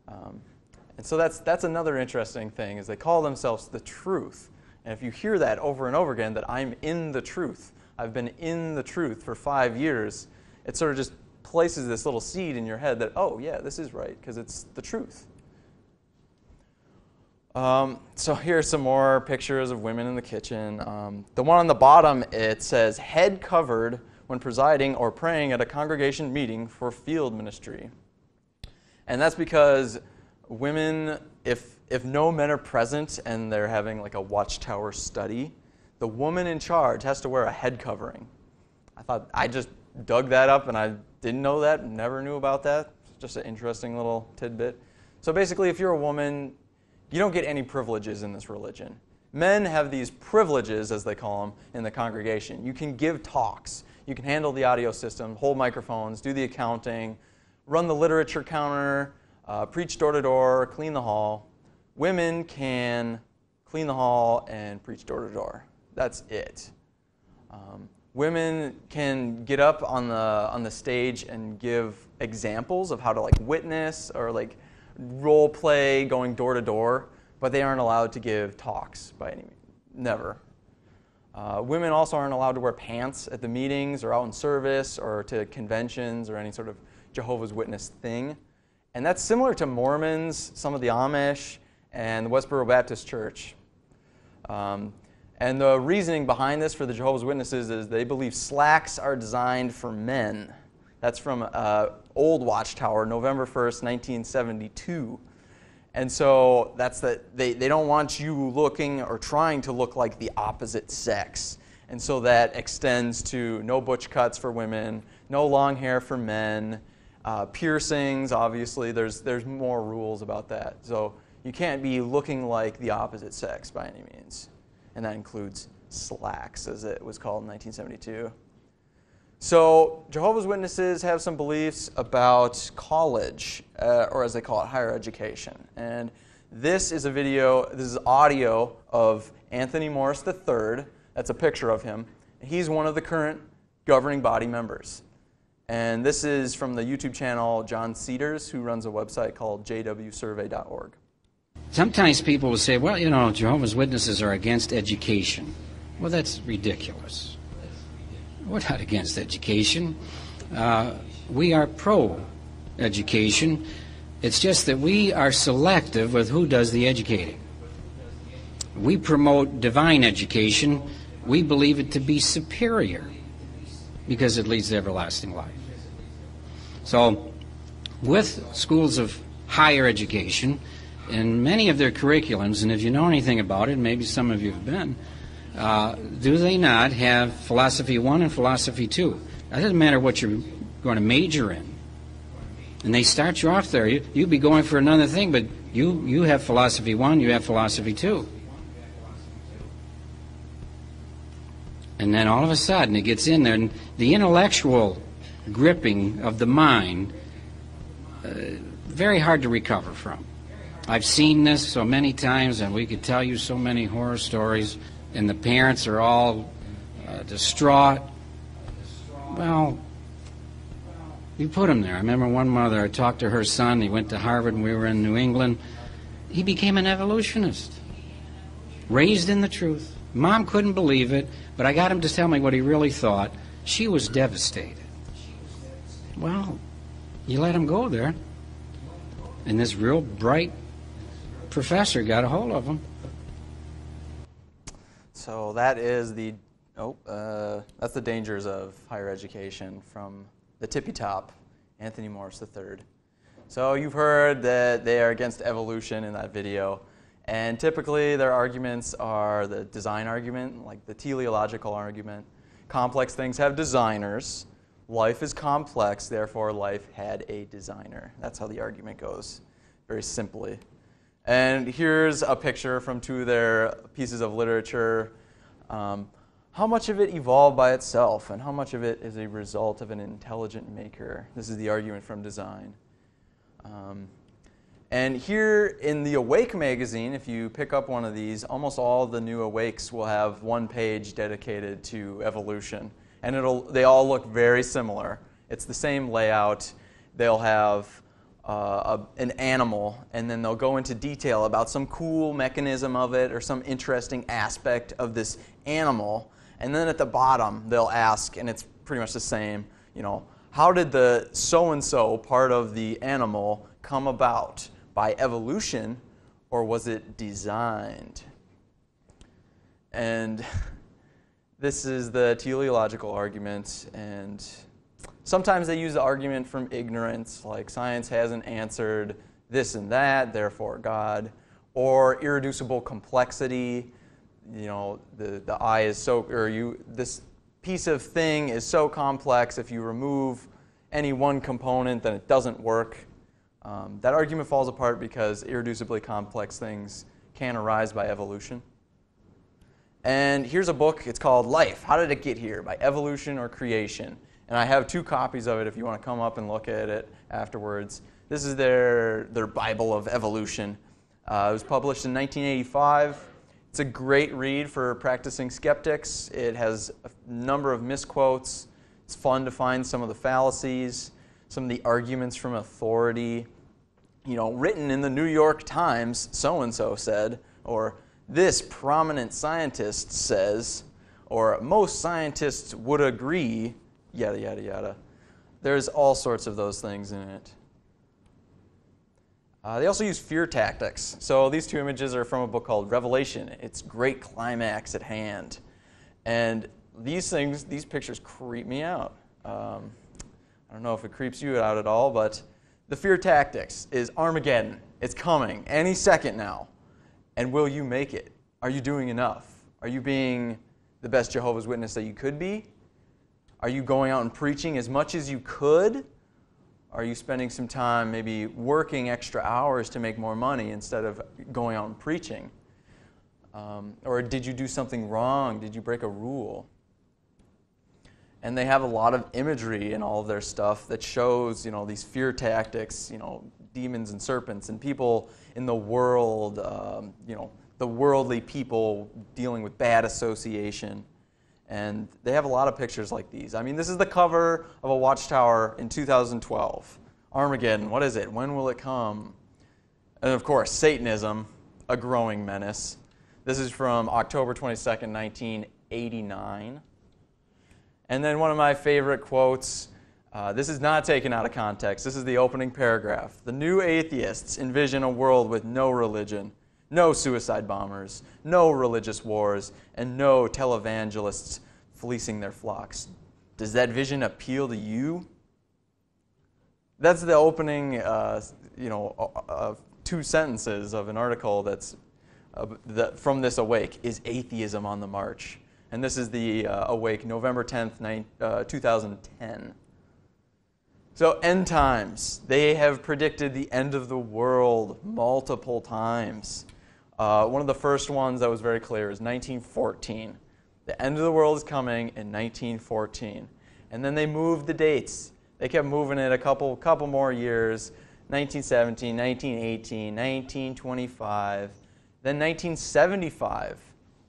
S1: And so that's another interesting thing, is they call themselves the truth. And if you hear that over and over again, that I'm in the truth, I've been in the truth for 5 years, it sort of just places this little seed in your head that, oh yeah, this is right, because it's the truth. So here's some more pictures of women in the kitchen. The one on the bottom, it says, head covered when presiding or praying at a congregation meeting for field ministry. And that's because women, if no men are present and they're having like a watchtower study, the woman in charge has to wear a head covering. I just dug that up and I didn't know that, never knew about that. It's just an interesting little tidbit. So basically, if you're a woman, you don't get any privileges in this religion. Men have these privileges, as they call them, in the congregation. You can give talks. You can handle the audio system, hold microphones, do the accounting, run the literature counter, preach door to door, clean the hall. Women can clean the hall and preach door to door. That's it. Women can get up on the stage and give examples of how to witness or role play going door to door, but they aren't allowed to give talks by any means. Never. Women also aren't allowed to wear pants at the meetings or out in service or to conventions or any sort of Jehovah's Witness thing. And that's similar to Mormons, some of the Amish, and the Westboro Baptist Church. And the reasoning behind this for the Jehovah's Witnesses is they believe slacks are designed for men. That's from Old Watchtower, November 1st, 1972. And so that's they don't want you looking or trying to look like the opposite sex. And so that extends to no butch cuts for women, no long hair for men, piercings, obviously, there's more rules about that. So you can't be looking like the opposite sex by any means. And that includes slacks, as it was called in 1972. So Jehovah's Witnesses have some beliefs about college, or as they call it, higher education. And this is audio of Anthony Morris III. That's a picture of him. He's one of the current governing body members. And this is from the YouTube channel John Cedars, who runs a website called jwsurvey.org.
S4: Sometimes people will say, well, you know, Jehovah's Witnesses are against education. Well, that's ridiculous. We're not against education. We are pro-education. It's just that we are selective with who does the educating. We promote divine education. We believe it to be superior because it leads to everlasting life. So, with schools of higher education, in many of their curriculums, and if you know anything about it, maybe some of you have been, do they not have Philosophy 1 and Philosophy 2? It doesn't matter what you're going to major in. And they start you off there. You'd be going for another thing, but you have Philosophy 1, you have Philosophy 2. And then all of a sudden it gets in there, and the intellectual gripping of the mind, very hard to recover from. I've seen this so many times, and we could tell you so many horror stories, and the parents are all distraught. Well, you put them there. I remember one mother, I talked to her son, he went to Harvard and we were in New England. He became an evolutionist, raised in the truth. Mom couldn't believe it, but I got him to tell me what he really thought. She was devastated. Well, you let him go there, and this real bright professor got a hold of him.
S1: So that is that's the dangers of higher education from the tippy top, Anthony Morris III. So you've heard that they are against evolution in that video, and typically their arguments are the design argument, like the teleological argument. Complex things have designers. Life is complex, therefore life had a designer. That's how the argument goes, very simply. And here's a picture from two of their pieces of literature. How much of it evolved by itself, and how much of it is a result of an intelligent maker? This is the argument from design. And here in the Awake magazine, if you pick up one of these, almost all the new Awakes will have one page dedicated to evolution. And they all look very similar. It's the same layout. They'll have an animal, and then they'll go into detail about some cool mechanism of it or some interesting aspect of this animal. And then at the bottom, they'll ask, and it's pretty much the same, how did the so-and-so part of the animal come about? By evolution, or was it designed? And this is the teleological argument, and sometimes they use the argument from ignorance, like science hasn't answered this and that, therefore God, or irreducible complexity. The eye is this piece of thing is so complex, if you remove any one component, then it doesn't work. That argument falls apart because irreducibly complex things can arise by evolution. And here's a book, it's called Life, How Did It Get Here? By Evolution or Creation. And I have 2 copies of it if you want to come up and look at it afterwards. This is their Bible of evolution. It was published in 1985. It's a great read for practicing skeptics. It has a number of misquotes. It's fun to find some of the fallacies, some of the arguments from authority. Written in the New York Times, so-and-so said, or this prominent scientist says, or most scientists would agree, yada, yada, yada. There's all sorts of those things in it. They also use fear tactics. So these two images are from a book called Revelation. It's Great Climax at Hand. And these pictures creep me out. I don't know if it creeps you out at all, but the fear tactics is Armageddon. It's coming any second now. And will you make it? Are you doing enough? Are you being the best Jehovah's Witness that you could be? Are you going out and preaching as much as you could? Are you spending some time maybe working extra hours to make more money instead of going out and preaching? Or did you do something wrong? Did you break a rule? And they have a lot of imagery in all of their stuff that shows, these fear tactics, demons and serpents and people in the world, the worldly people dealing with bad association. And they have a lot of pictures like these. I mean, this is the cover of a watchtower in 2012. Armageddon, what is it? When will it come? And of course, Satanism, a growing menace. This is from October 22nd, 1989. And then one of my favorite quotes, this is not taken out of context. This is the opening paragraph. The new atheists envision a world with no religion, no suicide bombers, no religious wars, and no televangelists fleecing their flocks. Does that vision appeal to you? That's the opening, 2 sentences of an article that's from this Awake. Is atheism on the march? And this is the Awake, November 10th, 2010. So end times. They have predicted the end of the world multiple times. One of the first ones that was very clear is 1914. The end of the world is coming in 1914. And then they moved the dates. They kept moving it a couple more years. 1917, 1918, 1925. Then 1975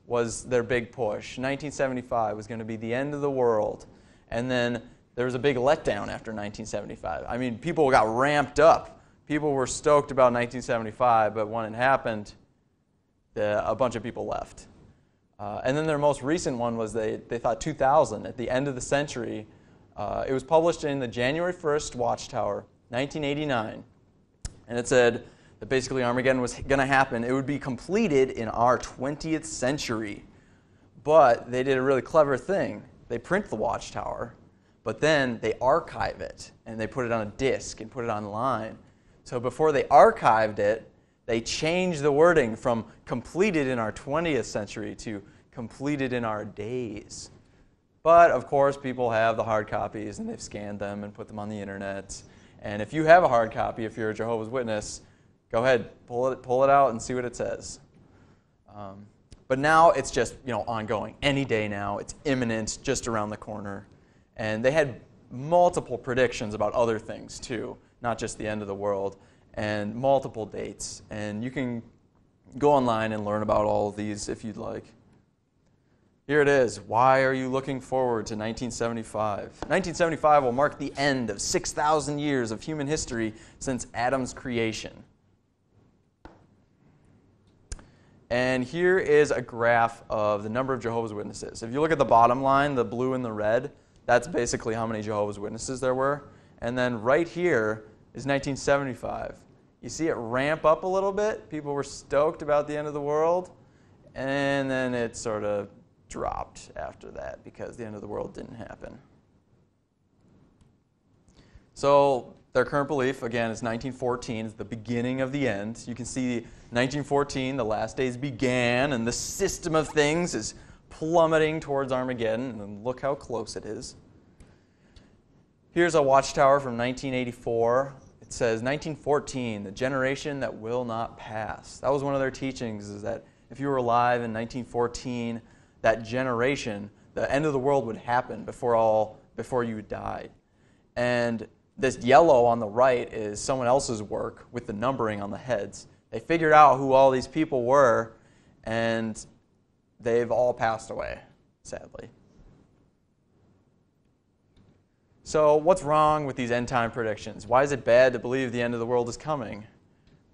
S1: was their big push. 1975 was going to be the end of the world. And then there was a big letdown after 1975. I mean, people got ramped up. People were stoked about 1975, but when it happened, a bunch of people left. And then their most recent one was they thought 2000, at the end of the century. It was published in the January 1st Watchtower, 1989. And it said that basically Armageddon was going to happen. It would be completed in our 20th century. But they did a really clever thing. They print the Watchtower, but then they archive it, and they put it on a disc and put it online. So before they archived it, they changed the wording from completed in our 20th century to completed in our days. But, of course, people have the hard copies, and they've scanned them and put them on the internet. And if you have a hard copy, if you're a Jehovah's Witness, go ahead, pull it out and see what it says. But now it's just, ongoing. Any day now. It's imminent, just around the corner. And they had multiple predictions about other things, too, not just the end of the world, and multiple dates. And you can go online and learn about all of these if you'd like. Here it is. Why are you looking forward to 1975? 1975 will mark the end of 6,000 years of human history since Adam's creation. And here is a graph of the number of Jehovah's Witnesses. If you look at the bottom line, the blue and the red, that's basically how many Jehovah's Witnesses there were. And then right here is 1975. You see it ramp up a little bit. People were stoked about the end of the world. And then it sort of dropped after that because the end of the world didn't happen. So their current belief, again, is 1914 is the beginning of the end. You can see 1914, the last days began, and the system of things is plummeting towards Armageddon, and look how close it is. Here's a watchtower from 1984. It says, 1914, the generation that will not pass. That was one of their teachings, is that if you were alive in 1914, that generation, the end of the world would happen before you died. And this yellow on the right is someone else's work with the numbering on the heads. They figured out who all these people were, and they've all passed away, sadly. So what's wrong with these end-time predictions? Why is it bad to believe the end of the world is coming?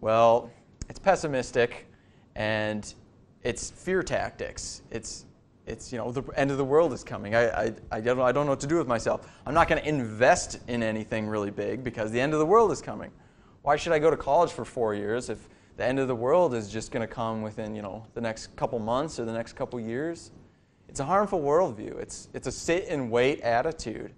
S1: Well, it's pessimistic, and it's fear tactics. It's it's, the end of the world is coming. I don't know what to do with myself. I'm not going to invest in anything really big because the end of the world is coming. Why should I go to college for 4 years if the end of the world is just going to come within, the next couple months or the next couple years? It's a harmful worldview. It's a sit and wait attitude.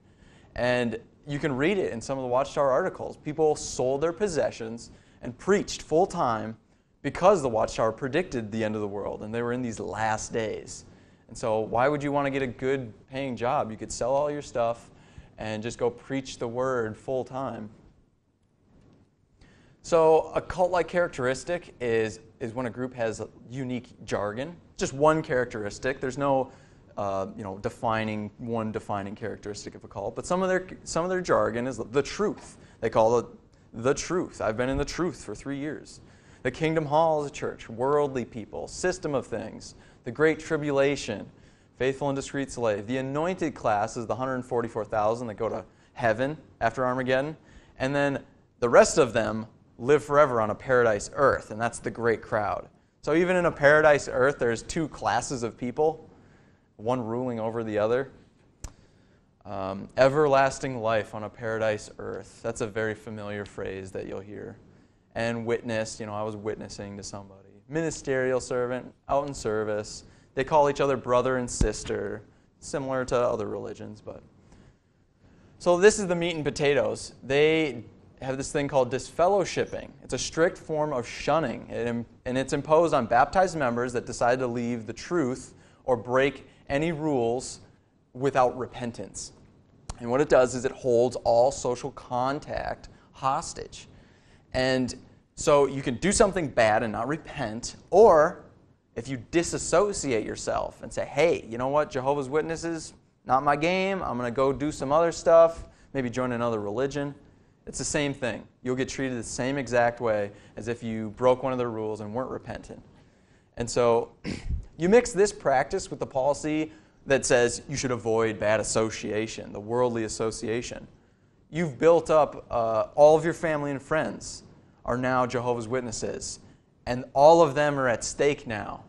S1: And you can read it in some of the Watchtower articles. People sold their possessions and preached full time because the Watchtower predicted the end of the world, and they were in these last days. And so why would you want to get a good paying job? You could sell all your stuff and just go preach the word full time. So a cult-like characteristic is when a group has a unique jargon. Just one characteristic. There's no defining characteristic of a cult. But some of their jargon is the truth. They call it the truth. I've been in the truth for 3 years. The Kingdom Hall is a church. Worldly people. System of things. The Great Tribulation. Faithful and discreet slave. The anointed class is the 144,000 that go to heaven after Armageddon. And then the rest of them live forever on a paradise earth, and that's the great crowd. So even in a paradise earth, there's two classes of people, one ruling over the other. Everlasting life on a paradise earth. That's a very familiar phrase that you'll hear. And witness, I was witnessing to somebody. Ministerial servant, out in service. They call each other brother and sister, similar to other religions. So this is the meat and potatoes. They have this thing called disfellowshipping. It's a strict form of shunning, and it's imposed on baptized members that decide to leave the truth or break any rules without repentance. And what it does is it holds all social contact hostage. And so you can do something bad and not repent, or if you disassociate yourself and say, hey, you know what, Jehovah's Witnesses, not my game, I'm going to go do some other stuff, maybe join another religion. It's the same thing. You'll get treated the same exact way as if you broke one of their rules and weren't repentant. And so you mix this practice with the policy that says you should avoid bad association, the worldly association. You've built up all of your family and friends are now Jehovah's Witnesses, and all of them are at stake now.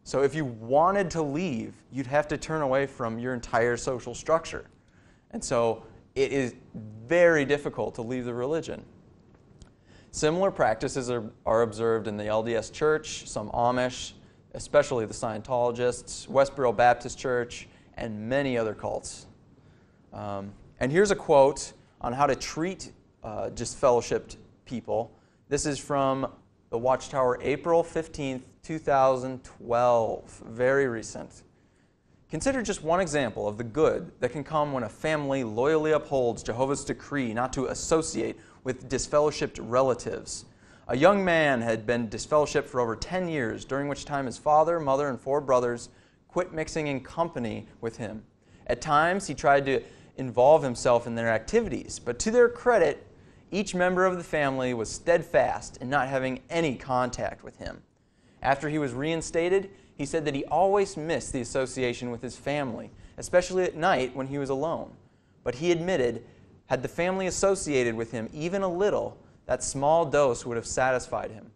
S1: So if you wanted to leave, you'd have to turn away from your entire social structure. And so it is very difficult to leave the religion. Similar practices are observed in the LDS Church, some Amish, especially the Scientologists, Westboro Baptist Church, and many other cults. And here's a quote on how to treat disfellowshipped people. This is from the Watchtower, April 15th, 2012. Very recent. Consider just one example of the good that can come when a family loyally upholds Jehovah's decree not to associate with disfellowshipped relatives. A young man had been disfellowshipped for over 10 years, during which time his father, mother, and 4 brothers quit mixing in company with him. At times, he tried to involve himself in their activities, but to their credit, each member of the family was steadfast in not having any contact with him. After he was reinstated, he said that he always missed the association with his family, especially at night when he was alone. But he admitted, had the family associated with him even a little, that small dose would have satisfied him.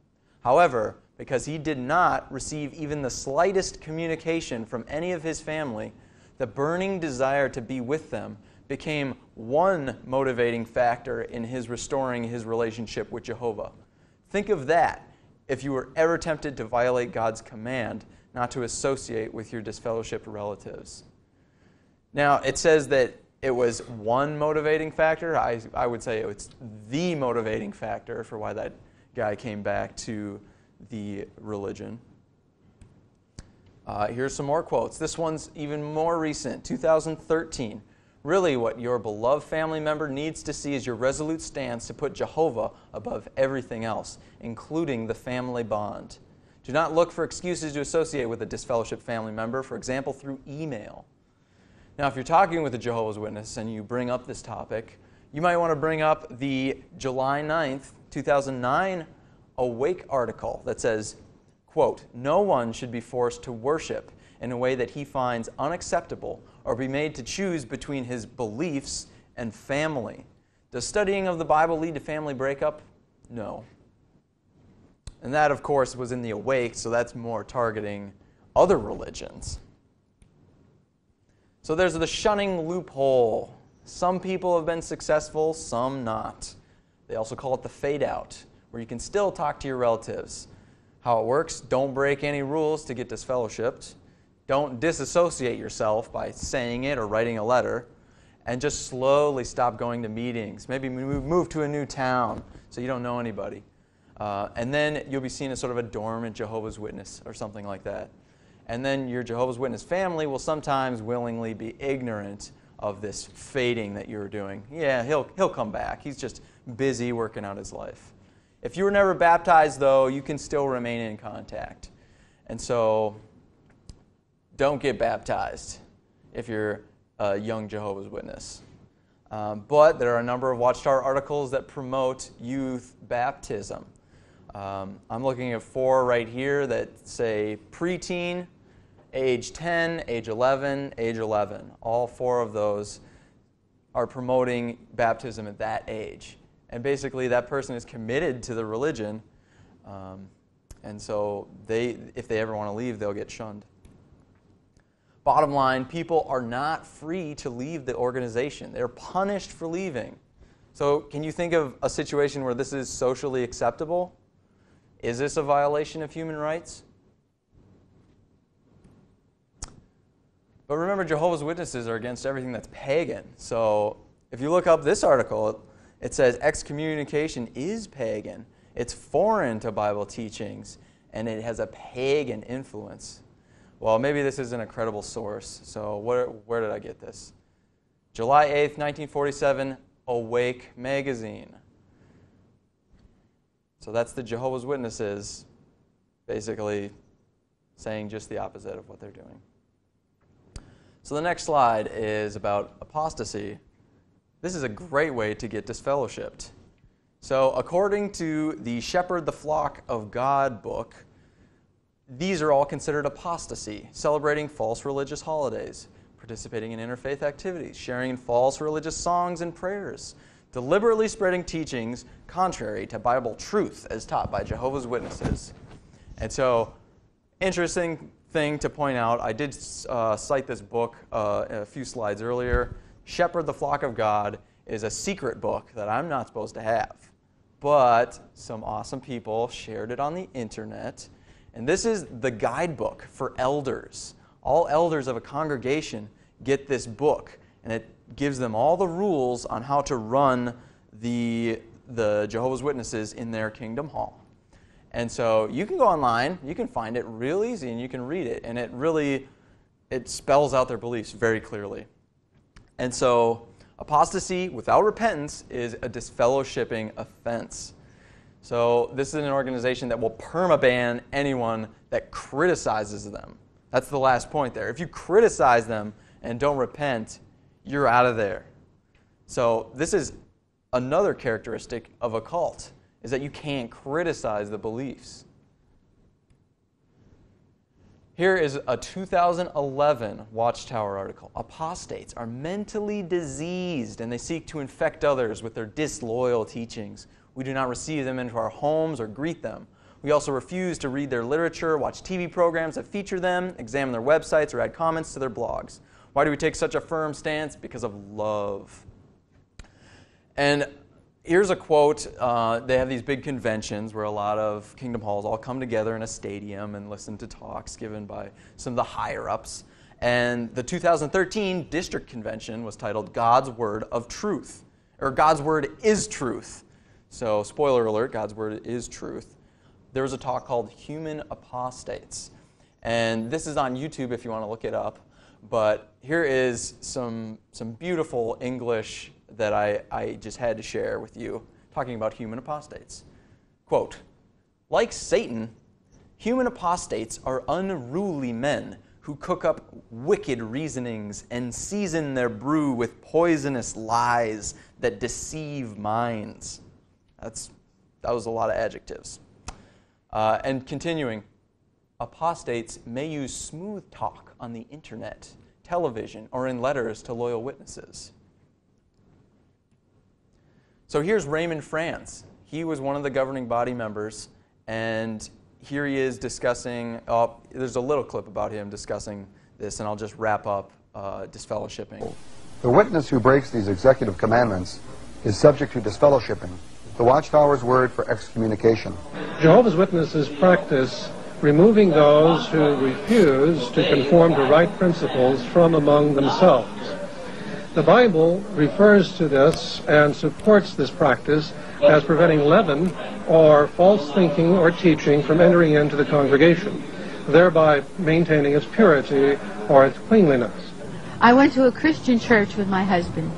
S1: However, because he did not receive even the slightest communication from any of his family, the burning desire to be with them became one motivating factor in his restoring his relationship with Jehovah. Think of that if you were ever tempted to violate God's command not to associate with your disfellowshipped relatives. Now, it says that it was one motivating factor. I would say it's the motivating factor for why that guy came back to the religion. Here's some more quotes. This one's even more recent, 2013. Really, what your beloved family member needs to see is your resolute stance to put Jehovah above everything else, including the family bond. Do not look for excuses to associate with a disfellowshipped family member, for example, through email. Now, if you're talking with a Jehovah's Witness and you bring up this topic, you might want to bring up the July 9th, 2009 Awake article that says, quote, "No one should be forced to worship in a way that he finds unacceptable or be made to choose between his beliefs and family. Does studying of the Bible lead to family breakup? No." And that, of course, was in the Awake, so that's more targeting other religions. So there's the shunning loophole. Some people have been successful, some not. They also call it the fade out, where you can still talk to your relatives. How it works: don't break any rules to get disfellowshipped. Don't disassociate yourself by saying it or writing a letter. And just slowly stop going to meetings. Maybe move to a new town so you don't know anybody. And then you'll be seen as sort of a dormant Jehovah's Witness or something like that. And then your Jehovah's Witness family will sometimes willingly be ignorant of this fading that you're doing. Yeah, he'll come back. He's just busy working out his life. If you were never baptized, though, you can still remain in contact. And so don't get baptized if you're a young Jehovah's Witness. But there are a number of Watchtower articles that promote youth baptism. I'm looking at 4 right here that say preteen, age 10, age 11, age 11. All 4 of those are promoting baptism at that age. And basically that person is committed to the religion, and so if they ever want to leave, they'll get shunned. Bottom line, people are not free to leave the organization. They're punished for leaving. So can you think of a situation where this is socially acceptable? Is this a violation of human rights? But remember, Jehovah's Witnesses are against everything that's pagan. So if you look up this article, it says excommunication is pagan. It's foreign to Bible teachings, and it has a pagan influence. Well, maybe this isn't a credible source, so where did I get this? July 8th, 1947, Awake magazine. So that's the Jehovah's Witnesses basically saying just the opposite of what they're doing. So the next slide is about apostasy. This is a great way to get disfellowshipped. So according to the Shepherd the Flock of God book, these are all considered apostasy: celebrating false religious holidays, participating in interfaith activities, sharing in false religious songs and prayers, deliberately spreading teachings contrary to Bible truth as taught by Jehovah's Witnesses. And so, interesting thing to point out, I did cite this book a few slides earlier. Shepherd the Flock of God is a secret book that I'm not supposed to have. But some awesome people shared it on the internet. And this is the guidebook for elders. All elders of a congregation get this book, and it gives them all the rules on how to run the Jehovah's Witnesses in their kingdom hall. And so you can go online, you can find it real easy, and you can read it, and it spells out their beliefs very clearly. And so apostasy without repentance is a disfellowshipping offense. So this is an organization that will permaban anyone that criticizes them. That's the last point there. If you criticize them and don't repent, you're out of there. So this is another characteristic of a cult, is that you can't criticize the beliefs. Here is a 2011 Watchtower article. Apostates are mentally diseased, and they seek to infect others with their disloyal teachings. We do not receive them into our homes or greet them. We also refuse to read their literature, watch TV programs that feature them, examine their websites, or add comments to their blogs. Why do we take such a firm stance? Because of love. And here's a quote. They have these big conventions where a lot of kingdom halls all come together in a stadium and listen to talks given by some of the higher-ups. And the 2013 district convention was titled God's Word of Truth, or God's Word is Truth. So, spoiler alert, God's Word is truth. There was a talk called Human Apostates. And this is on YouTube if you want to look it up. But here is some beautiful English that I just had to share with you, talking about human apostates. Quote, like Satan, human apostates are unruly men who cook up wicked reasonings and season their brew with poisonous lies that deceive minds. That was a lot of adjectives. And continuing, apostates may use smooth talk on the internet, television, or in letters to loyal witnesses. So here's Raymond Franz. He was one of the governing body members, and here he is discussing, there's a little clip about him discussing this, and I'll just wrap up disfellowshipping.
S5: The witness who breaks these executive commandments is subject to disfellowshipping, the Watchtower's word for excommunication.
S6: Jehovah's Witnesses practice removing those who refuse to conform to right principles from among themselves. The Bible refers to this and supports this practice as preventing leaven or false thinking or teaching from entering into the congregation, thereby maintaining its purity or its cleanliness.
S7: I went to a Christian church with my husband,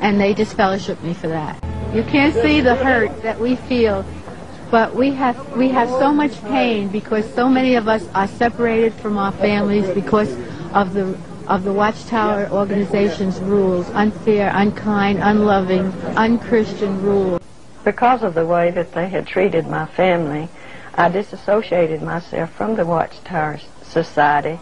S7: and they disfellowshipped me for that. You can't see the hurt that we feel, but we have so much pain because so many of us are separated from our families because of the Watchtower organization's rules, unfair, unkind, unloving, unchristian rules.
S8: Because of the way that they had treated my family, I disassociated myself from the Watchtower Society,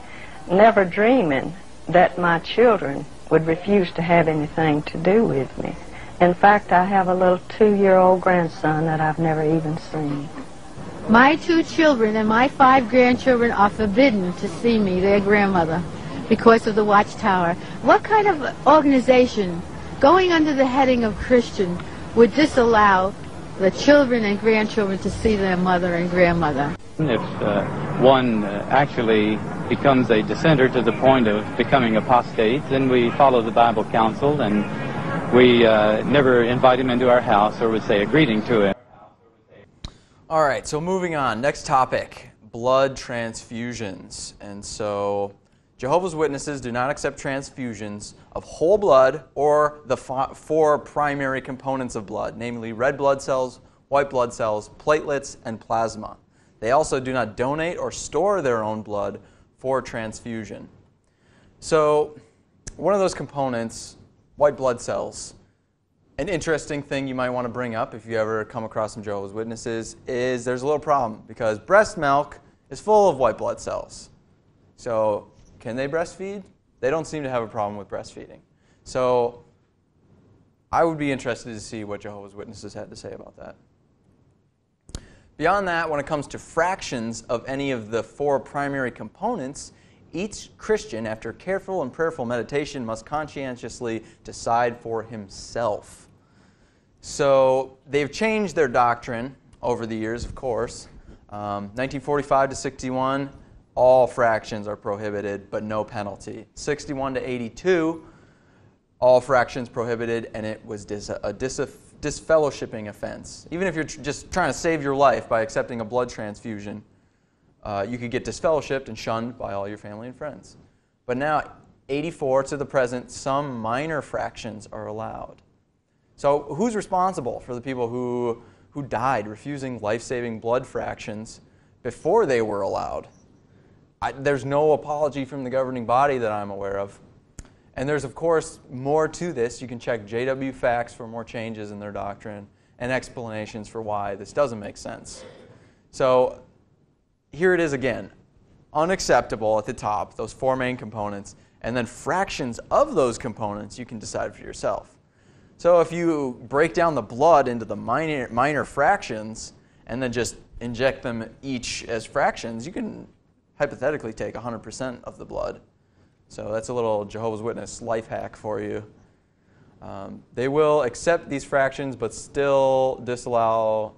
S8: never dreaming that my children would refuse to have anything to do with me. In fact, I have a little 2-year-old grandson that I've never even seen.
S7: My 2 children and my 5 grandchildren are forbidden to see me, their grandmother, because of the Watchtower. What kind of organization, going under the heading of Christian, would disallow the children and grandchildren to see their mother and grandmother?
S9: If one actually becomes a dissenter to the point of becoming apostate, then we follow the Bible counsel and we never invite him into our house or would say a greeting to him.
S1: All right, so moving on. Next topic, blood transfusions. And so Jehovah's Witnesses do not accept transfusions of whole blood or the 4 primary components of blood, namely red blood cells, white blood cells, platelets, and plasma. They also do not donate or store their own blood for transfusion. So one of those components, white blood cells, an interesting thing you might want to bring up if you ever come across some Jehovah's Witnesses is there's a little problem because breast milk is full of white blood cells. So can they breastfeed? They don't seem to have a problem with breastfeeding. So I would be interested to see what Jehovah's Witnesses had to say about that. Beyond that, when it comes to fractions of any of the 4 primary components, each Christian, after careful and prayerful meditation, must conscientiously decide for himself. So they've changed their doctrine over the years, of course. 1945 to 61, all fractions are prohibited, but no penalty. 61 to 82, all fractions prohibited, and it was a disfellowshipping offense. Even if you're just trying to save your life by accepting a blood transfusion, you could get disfellowshipped and shunned by all your family and friends. But now, 84 to the present, some minor fractions are allowed. So who's responsible for the people who died refusing life-saving blood fractions before they were allowed? There's no apology from the governing body that I'm aware of. And there's, of course, more to this. You can check JW Facts for more changes in their doctrine and explanations for why this doesn't make sense. So here it is again. Unacceptable at the top, those 4 main components, and then fractions of those components you can decide for yourself. So if you break down the blood into the minor fractions and then just inject them each as fractions, you can hypothetically take 100% of the blood. So that's a little Jehovah's Witness life hack for you. They will accept these fractions but still disallow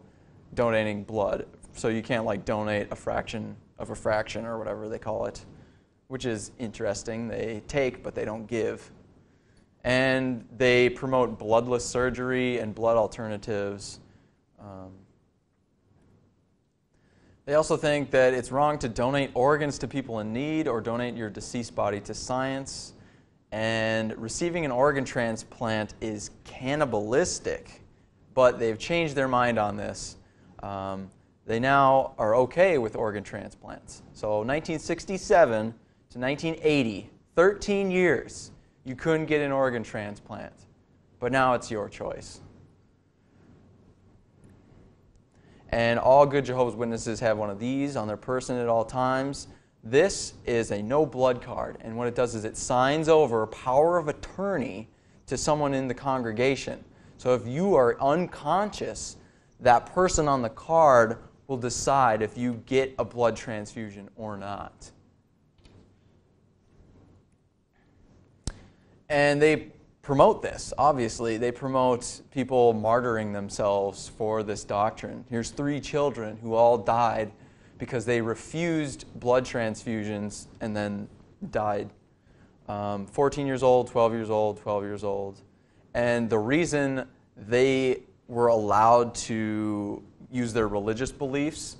S1: donating blood. So you can't like donate a fraction of a fraction or whatever they call it, which is interesting. They take but they don't give. And they promote bloodless surgery and blood alternatives. They also think that it's wrong to donate organs to people in need or donate your deceased body to science. And receiving an organ transplant is cannibalistic, but they've changed their mind on this. They now are okay with organ transplants. So 1967 to 1980, 13 years, you couldn't get an organ transplant. But now it's your choice. And all good Jehovah's Witnesses have one of these on their person at all times. This is a no blood card, and what it does is it signs over power of attorney to someone in the congregation. So if you are unconscious, that person on the card will decide if you get a blood transfusion or not. And they promote this, obviously. They promote people martyring themselves for this doctrine. Here's 3 children who all died because they refused blood transfusions and then died. 14 years old, 12 years old, 12 years old. And the reason they were allowed to use their religious beliefs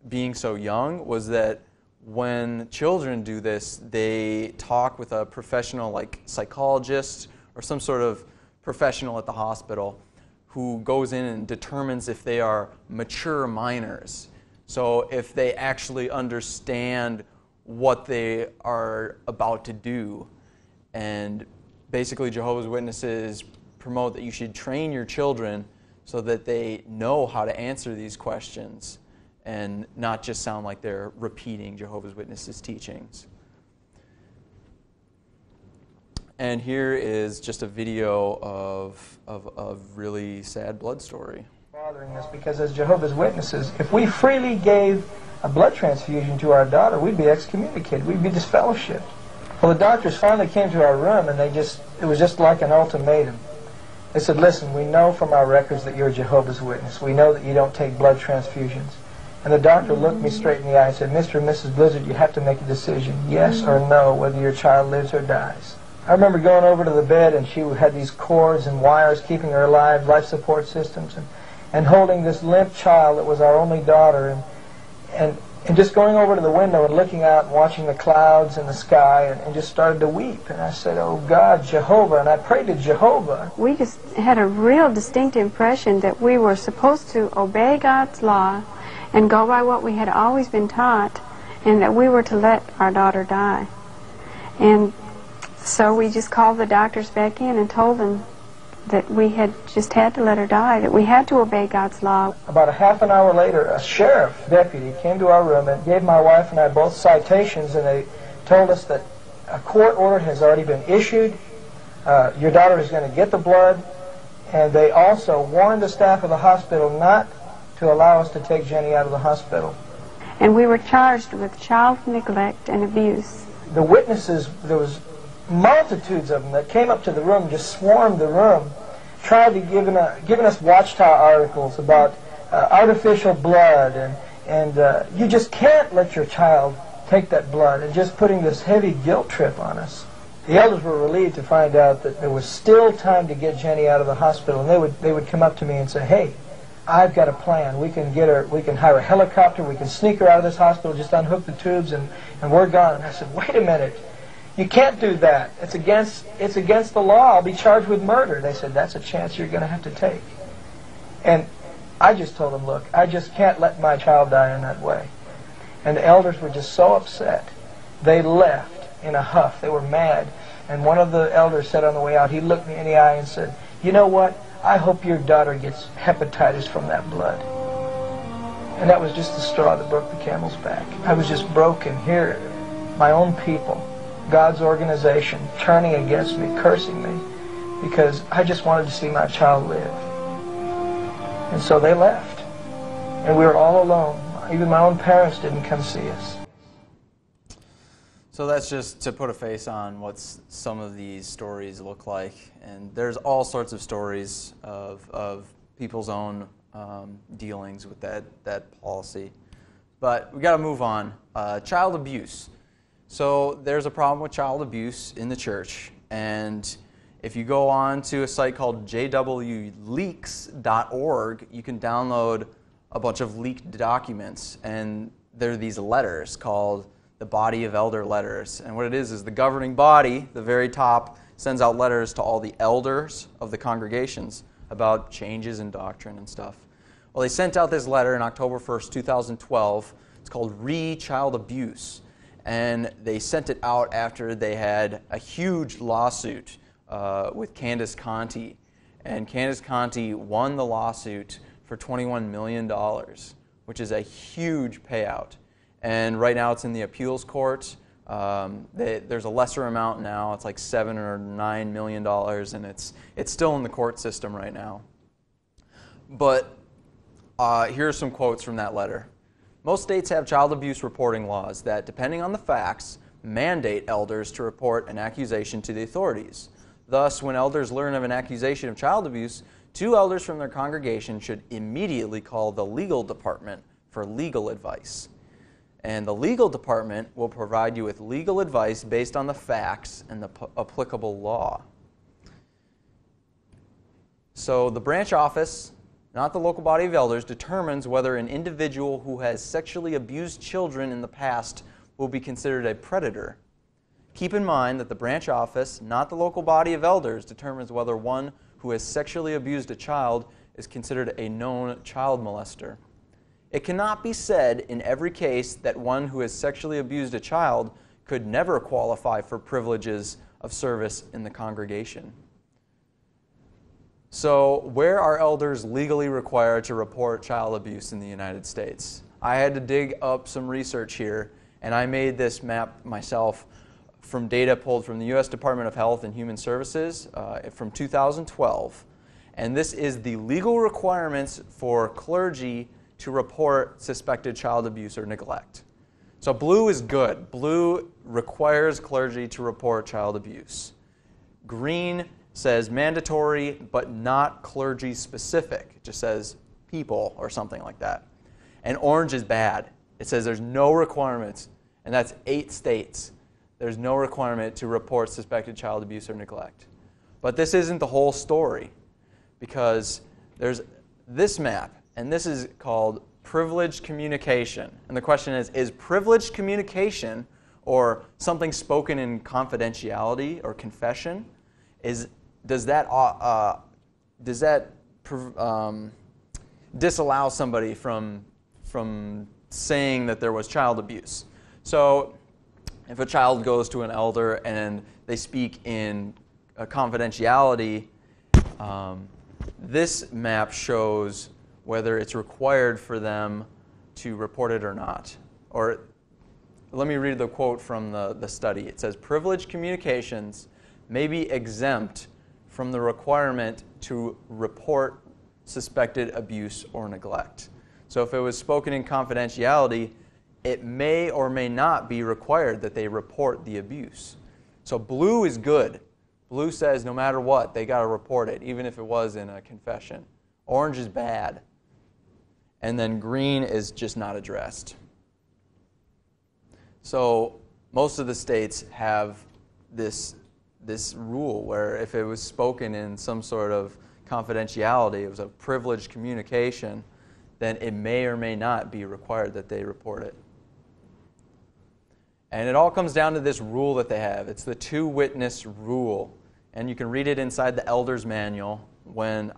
S1: being so young was that when children do this, they talk with a professional like psychologist or some sort of professional at the hospital who goes in and determines if they are mature minors. So if they actually understand what they are about to do. And basically Jehovah's Witnesses promote that you should train your children so that they know how to answer these questions and not just sound like they're repeating Jehovah's Witnesses teachings. And here is just a video of a really sad blood story.
S10: Bothering us because as Jehovah's Witnesses, if we freely gave a blood transfusion to our daughter, we'd be excommunicated, we'd be disfellowshipped. Well, the doctors finally came to our room and it was just like an ultimatum. They said, listen, we know from our records that you're a Jehovah's Witness. We know that you don't take blood transfusions. And the doctor looked me straight in the eye and said, Mr. and Mrs. Blizzard, you have to make a decision, yes or no, whether your child lives or dies. I remember going over to the bed and she had these cords and wires keeping her alive, life support systems, and holding this limp child that was our only daughter, and just going over to the window and looking out and watching the clouds and the sky and just started to weep. And I said, oh God, Jehovah, and I prayed to Jehovah.
S11: We just had a real distinct impression that we were supposed to obey God's law and go by what we had always been taught, and that we were to let our daughter die. And so we just called the doctors back in and told them that we had just had to let her die, that we had to obey God's law.
S10: About a half an hour later, a sheriff deputy came to our room and gave my wife and I both citations, and they told us that a court order has already been issued, your daughter is going to get the blood, and they also warned the staff of the hospital not to allow us to take Jenny out of the hospital.
S11: And we were charged with child neglect and abuse.
S10: The witnesses, there was multitudes of them that came up to the room, just swarmed the room, tried to giving us watchtower articles about artificial blood, and you just can't let your child take that blood, and just putting this heavy guilt trip on us. The elders were relieved to find out that there was still time to get Jenny out of the hospital, and they would come up to me and say, hey, I've got a plan. We can get her, we can hire a helicopter, we can sneak her out of this hospital, just unhook the tubes, and we're gone. And I said, wait a minute. You can't do that. It's against the law. I'll be charged with murder. They said, that's a chance you're going to have to take. And I just told them, look, I just can't let my child die in that way. And the elders were just so upset. They left in a huff. They were mad. And one of the elders said on the way out, he looked me in the eye and said, you know what? I hope your daughter gets hepatitis from that blood. And that was just the straw that broke the camel's back. I was just broken here. My own people, God's organization, turning against me, cursing me, because I just wanted to see my child live. And so they left. And we were all alone. Even my own parents didn't come see us.
S1: So that's just to put a face on what some of these stories look like. And there's all sorts of stories of people's own dealings with that policy. But we got to move on. Child abuse. So there's a problem with child abuse in the church. And if you go on to a site called jwleaks.org, you can download a bunch of leaked documents. And there are these letters called the Body of Elder Letters. And what it is the governing body, the very top, sends out letters to all the elders of the congregations about changes in doctrine and stuff. Well, they sent out this letter on October 1st, 2012. It's called Re-Child Abuse. And they sent it out after they had a huge lawsuit with Candace Conti. And Candace Conti won the lawsuit for $21 million, which is a huge payout. And right now it's in the appeals court. There's a lesser amount now. It's like $7 or $9 million, and it's still in the court system right now. But here are some quotes from that letter. Most states have child abuse reporting laws that, depending on the facts, mandate elders to report an accusation to the authorities. Thus, when elders learn of an accusation of child abuse, 2 elders from their congregation should immediately call the legal department for legal advice. And the legal department will provide you with legal advice based on the facts and the applicable law. So the branch office, not the local body of elders, determines whether an individual who has sexually abused children in the past will be considered a predator. Keep in mind that the branch office, not the local body of elders, determines whether one who has sexually abused a child is considered a known child molester. It cannot be said in every case that one who has sexually abused a child could never qualify for privileges of service in the congregation. So, where are elders legally required to report child abuse in the United States? I had to dig up some research here, and I made this map myself from data pulled from the U.S. Department of Health and Human Services from 2012. And this is the legal requirements for clergy to report suspected child abuse or neglect. So blue is good. Blue requires clergy to report child abuse. Green says mandatory but not clergy specific. It just says people or something like that. And orange is bad. It says there's no requirements, and that's 8 states. There's no requirement to report suspected child abuse or neglect. But this isn't the whole story, because there's this map, and this is called privileged communication. And the question is privileged communication, or something spoken in confidentiality or confession, does that disallow somebody from saying that there was child abuse? So if a child goes to an elder and they speak in confidentiality, this map shows whether it's required for them to report it or not. Or let me read the quote from the study. It says, privileged communications may be exempt from the requirement to report suspected abuse or neglect. So if it was spoken in confidentiality, it may or may not be required that they report the abuse. So blue is good. Blue says no matter what, they got to report it, even if it was in a confession. Orange is bad. And then green is just not addressed. So most of the states have this rule where if it was spoken in some sort of confidentiality, it was a privileged communication, then it may or may not be required that they report it. And it all comes down to this rule that they have. It's the 2-witness rule. And you can read it inside the Elder's Manual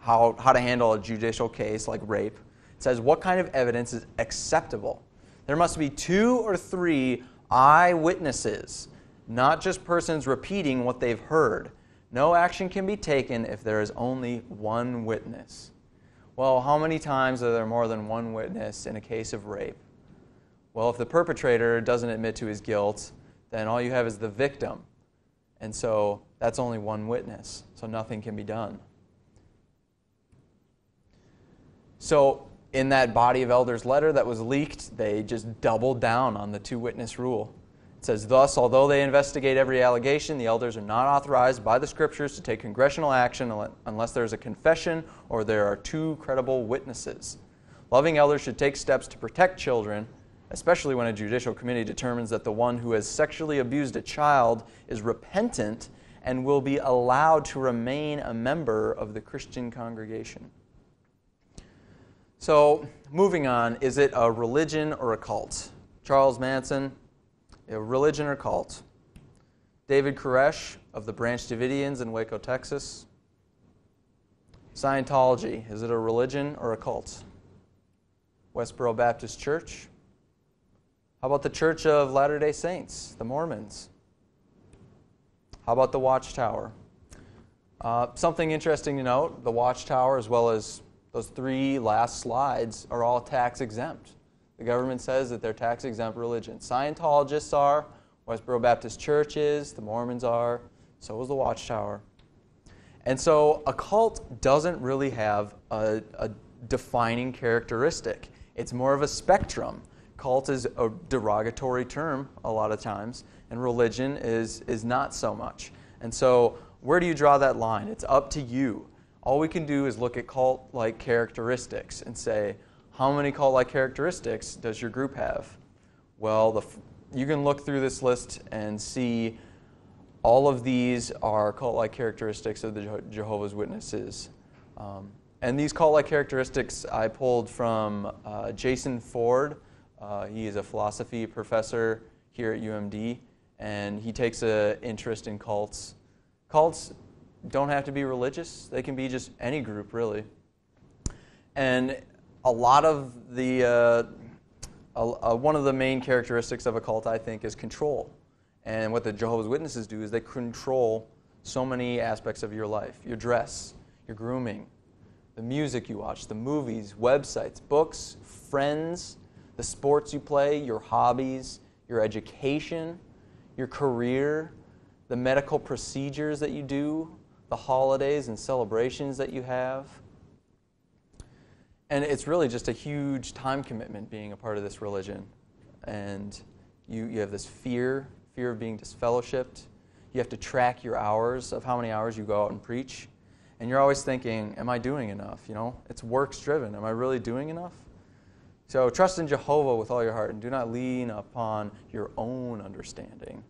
S1: how to handle a judicial case like rape. It says what kind of evidence is acceptable. There must be 2 or 3 eyewitnesses, not just persons repeating what they've heard. No action can be taken if there is only 1 witness. Well, how many times are there more than 1 witness in a case of rape? Well, if the perpetrator doesn't admit to his guilt, then all you have is the victim. And so that's only 1 witness, so nothing can be done. So in that body of elders letter that was leaked, they just doubled down on the 2-witness rule. It says, thus, although they investigate every allegation, the elders are not authorized by the Scriptures to take congressional action unless there is a confession or there are 2 credible witnesses. Loving elders should take steps to protect children, especially when a judicial committee determines that the one who has sexually abused a child is repentant and will be allowed to remain a member of the Christian congregation. So, moving on, is it a religion or a cult? Charles Manson, a religion or cult? David Koresh of the Branch Davidians in Waco, Texas. Scientology, is it a religion or a cult? Westboro Baptist Church. How about the Church of Latter-day Saints, the Mormons? How about the Watchtower? Something interesting to note, the Watchtower, as well as those 3 last slides, are all tax exempt. The government says that they're tax exempt religion. Scientologists are, Westboro Baptist Church is, the Mormons are, so is the Watchtower. And so a cult doesn't really have a defining characteristic. It's more of a spectrum. Cult is a derogatory term a lot of times, and religion is not so much. And so Where do you draw that line? It's up to you. All we can do is look at cult-like characteristics and say, how many cult-like characteristics does your group have? Well, you can look through this list and see all of these are cult-like characteristics of the Jehovah's Witnesses. And these cult-like characteristics I pulled from Jason Ford. He is a philosophy professor here at UMD, and he takes an interest in cults. Cults don't have to be religious. They can be just any group, really. And a lot of the, one of the main characteristics of a cult, I think, is control. And what the Jehovah's Witnesses do is they control so many aspects of your life. Your dress, your grooming, the music you watch, the movies, websites, books, friends, the sports you play, your hobbies, your education, your career, the medical procedures that you do, the holidays and celebrations that you have. And it's really just a huge time commitment being a part of this religion. And you have this fear of being disfellowshipped. You have to track your hours of how many hours you go out and preach. And you're always thinking, am I doing enough? You know, it's works driven. Am I really doing enough? So trust in Jehovah with all your heart and do not lean upon your own understanding.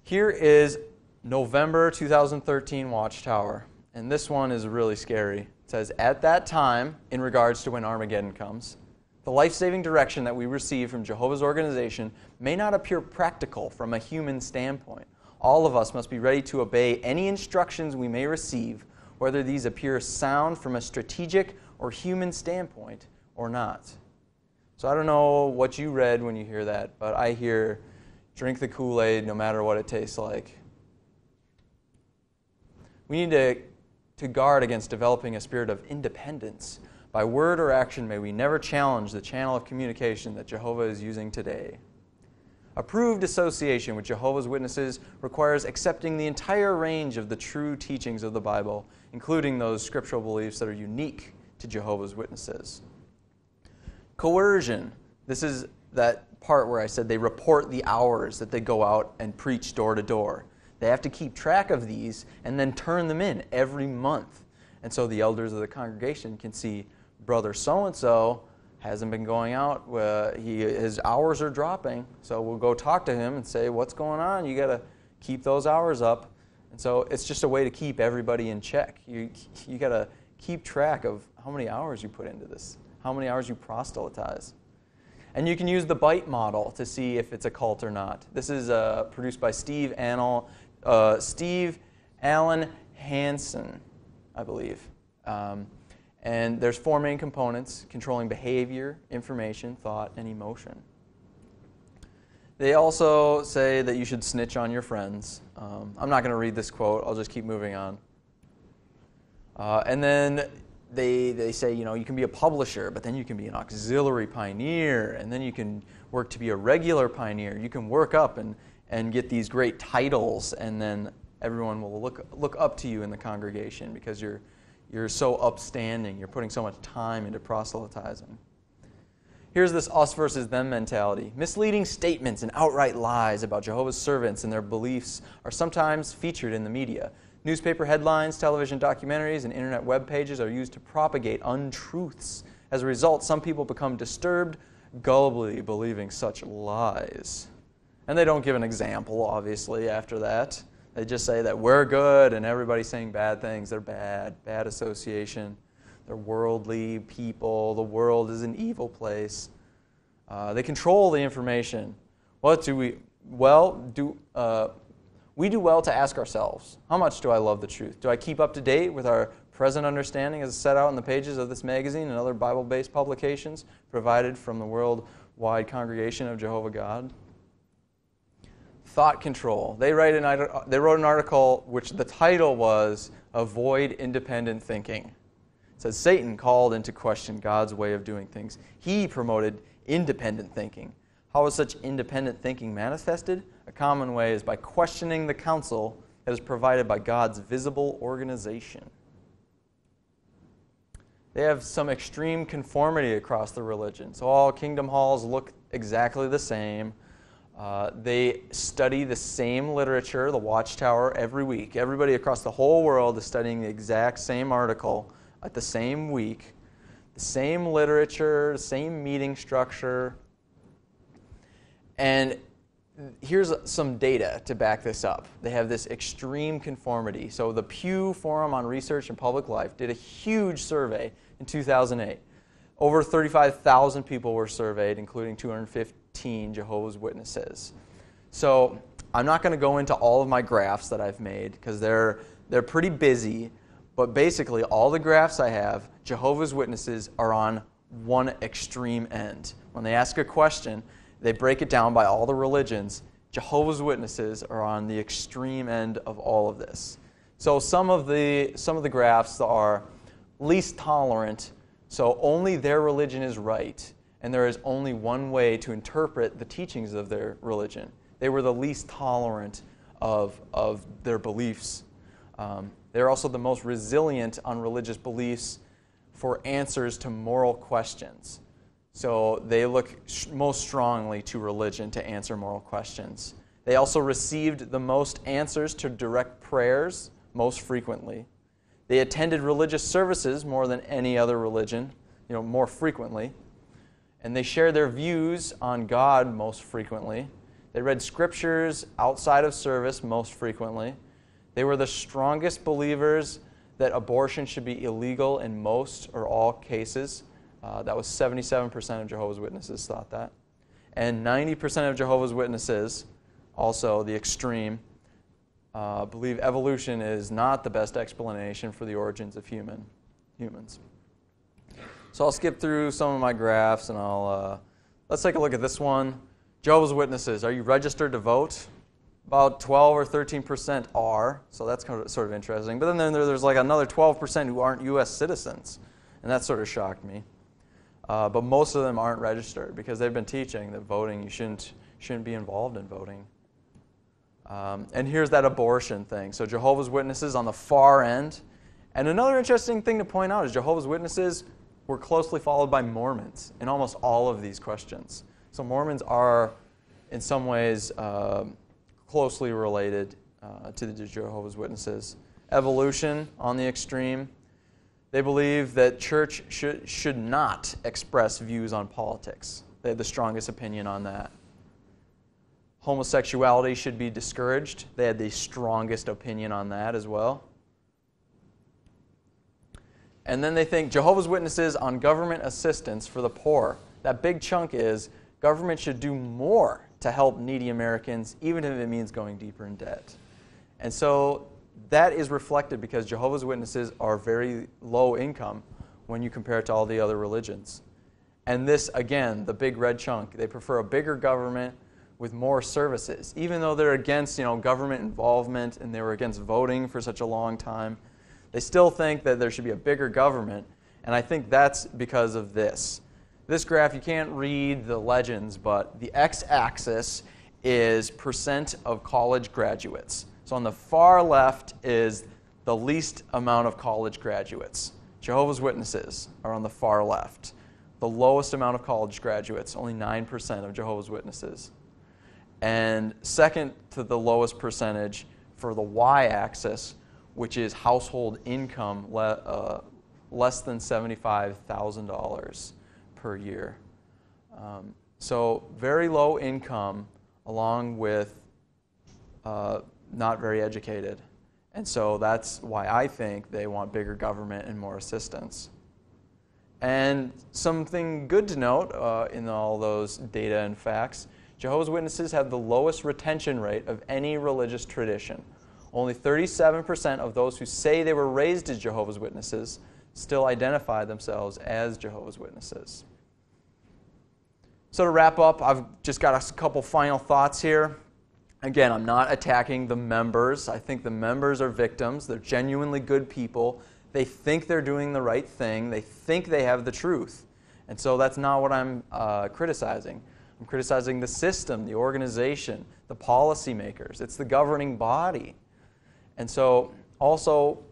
S1: Here is November 2013 Watchtower. And this one is really scary. It says, at that time, in regards to when Armageddon comes, the life-saving direction that we receive from Jehovah's organization may not appear practical from a human standpoint. All of us must be ready to obey any instructions we may receive, whether these appear sound from a strategic or human standpoint or not. So I don't know what you read when you hear that, but I hear, drink the Kool-Aid no matter what it tastes like. We need to guard against developing a spirit of independence. By word or action, may we never challenge the channel of communication that Jehovah is using today. Approved association with Jehovah's Witnesses requires accepting the entire range of the true teachings of the Bible, including those scriptural beliefs that are unique to Jehovah's Witnesses. Coercion. This is that part where I said they report the hours that they go out and preach door to door. They have to keep track of these and then turn them in every month. And so the elders of the congregation can see, brother so-and-so hasn't been going out, his hours are dropping, so we'll go talk to him and say, what's going on? You got to keep those hours up. And so it's just a way to keep everybody in check. You got to keep track of how many hours you put into this, how many hours you proselytize. And you can use the bite model to see if it's a cult or not. This is produced by Steve Allen Hansen, I believe. And there's 4 main components: controlling behavior, information, thought, and emotion. They also say that you should snitch on your friends. I'm not going to read this quote. I'll just keep moving on. And then they say, you know, you can be a publisher, but then you can be an auxiliary pioneer, and then you can work to be a regular pioneer. You can work up and get these great titles, and then everyone will look up to you in the congregation because you're so upstanding. You're putting so much time into proselytizing. Here's this us versus them mentality. Misleading statements and outright lies about Jehovah's servants and their beliefs are sometimes featured in the media. Newspaper headlines, television documentaries, and internet web pages are used to propagate untruths. As a result, some people become disturbed, gullibly believing such lies. And they don't give an example, obviously, after that. They just say that we're good and everybody's saying bad things. They're bad association. They're worldly people. The world is an evil place. They control the information. What do we? Well, we do well to ask ourselves, how much do I love the truth? Do I keep up to date with our present understanding as set out in the pages of this magazine and other Bible-based publications provided from the worldwide congregation of Jehovah God? Thought control. They wrote an article which the title was Avoid Independent Thinking. It says Satan called into question God's way of doing things. He promoted independent thinking. How is such independent thinking manifested? A common way is by questioning the counsel that is provided by God's visible organization. They have some extreme conformity across the religion. So all kingdom halls look exactly the same. They study the same literature, the Watchtower, every week. Everybody across the whole world is studying the exact same article at the same week. The same literature, the same meeting structure. And here's some data to back this up. They have this extreme conformity. So the Pew Forum on Research and Public Life did a huge survey in 2008. Over 35,000 people were surveyed, including 215 Jehovah's Witnesses. So I'm not going to go into all of my graphs that I've made because they're pretty busy. But basically, all the graphs I have, Jehovah's Witnesses are on one extreme end. When they ask a question, they break it down by all the religions. Jehovah's Witnesses are on the extreme end of all of this. So some of the graphs are least tolerant, so only their religion is right, and there is only one way to interpret the teachings of their religion. They were the least tolerant of their beliefs. They're also the most resilient on religious beliefs for answers to moral questions. So they look most strongly to religion to answer moral questions. They also received the most answers to direct prayers most frequently. They attended religious services more than any other religion, more frequently. And they shared their views on God most frequently. They read scriptures outside of service most frequently. They were the strongest believers that abortion should be illegal in most or all cases. That was 77% of Jehovah's Witnesses thought that. And 90% of Jehovah's Witnesses, also the extreme, believe evolution is not the best explanation for the origins of humans. So I'll skip through some of my graphs and let's take a look at this one. Jehovah's Witnesses, are you registered to vote? About 12 or 13% are, so that's sort of interesting. But then there's like another 12% who aren't U.S. citizens, and that sort of shocked me. But most of them aren't registered because they've been teaching that voting, you shouldn't be involved in voting. And here's that abortion thing. So Jehovah's Witnesses on the far end. And another interesting thing to point out is Jehovah's Witnesses were closely followed by Mormons in almost all of these questions. So Mormons are, in some ways, closely related to the Jehovah's Witnesses. Evolution on the extreme. They believe that church should not express views on politics. They had the strongest opinion on that. Homosexuality should be discouraged. They had the strongest opinion on that as well. And then they think Jehovah's Witnesses on government assistance for the poor. That big chunk is government should do more to help needy Americans, even if it means going deeper in debt. And so that is reflected because Jehovah's Witnesses are very low income when you compare it to all the other religions. And this, again, the big red chunk, they prefer a bigger government with more services. Even though they're against government involvement and they were against voting for such a long time, they still think that there should be a bigger government. And I think that's because of this. This graph, you can't read the legends, but the x-axis is percent of college graduates. So on the far left is the least amount of college graduates. Jehovah's Witnesses are on the far left. The lowest amount of college graduates, only 9% of Jehovah's Witnesses. And second to the lowest percentage for the y-axis, which is household income less than $75,000 per year. So very low income along with not very educated. And so that's why I think they want bigger government and more assistance. And something good to note in all those data and facts, Jehovah's Witnesses have the lowest retention rate of any religious tradition. Only 37% of those who say they were raised as Jehovah's Witnesses still identify themselves as Jehovah's Witnesses. So to wrap up, I've just got a couple final thoughts here. Again, I'm not attacking the members. I think the members are victims. They're genuinely good people. They think they're doing the right thing. They think they have the truth. And so that's not what I'm criticizing. I'm criticizing the system, the organization, the policymakers. It's the governing body. And so also,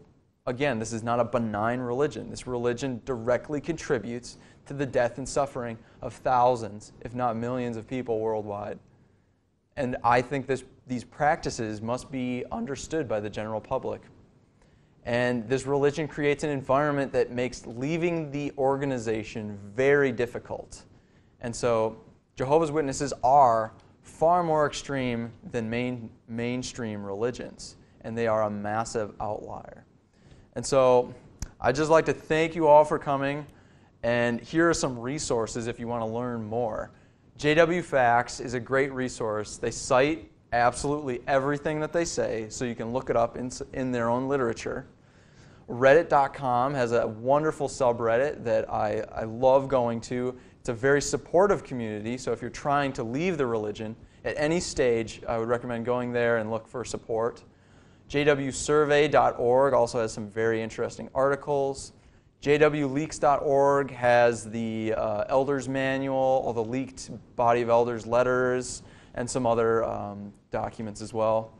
S1: again, this is not a benign religion. This religion directly contributes to the death and suffering of thousands, if not millions of people worldwide. And I think these practices must be understood by the general public. And this religion creates an environment that makes leaving the organization very difficult. And so Jehovah's Witnesses are far more extreme than mainstream religions, and they are a massive outlier. And so I'd just like to thank you all for coming, and here are some resources if you want to learn more. JW Facts is a great resource. They cite absolutely everything that they say, so you can look it up in their own literature. Reddit.com has a wonderful subreddit that I love going to. It's a very supportive community, so if you're trying to leave the religion at any stage, I would recommend going there and look for support. jwsurvey.org also has some very interesting articles. jwleaks.org has the Elders Manual, all the leaked Body of Elders letters, and some other documents as well.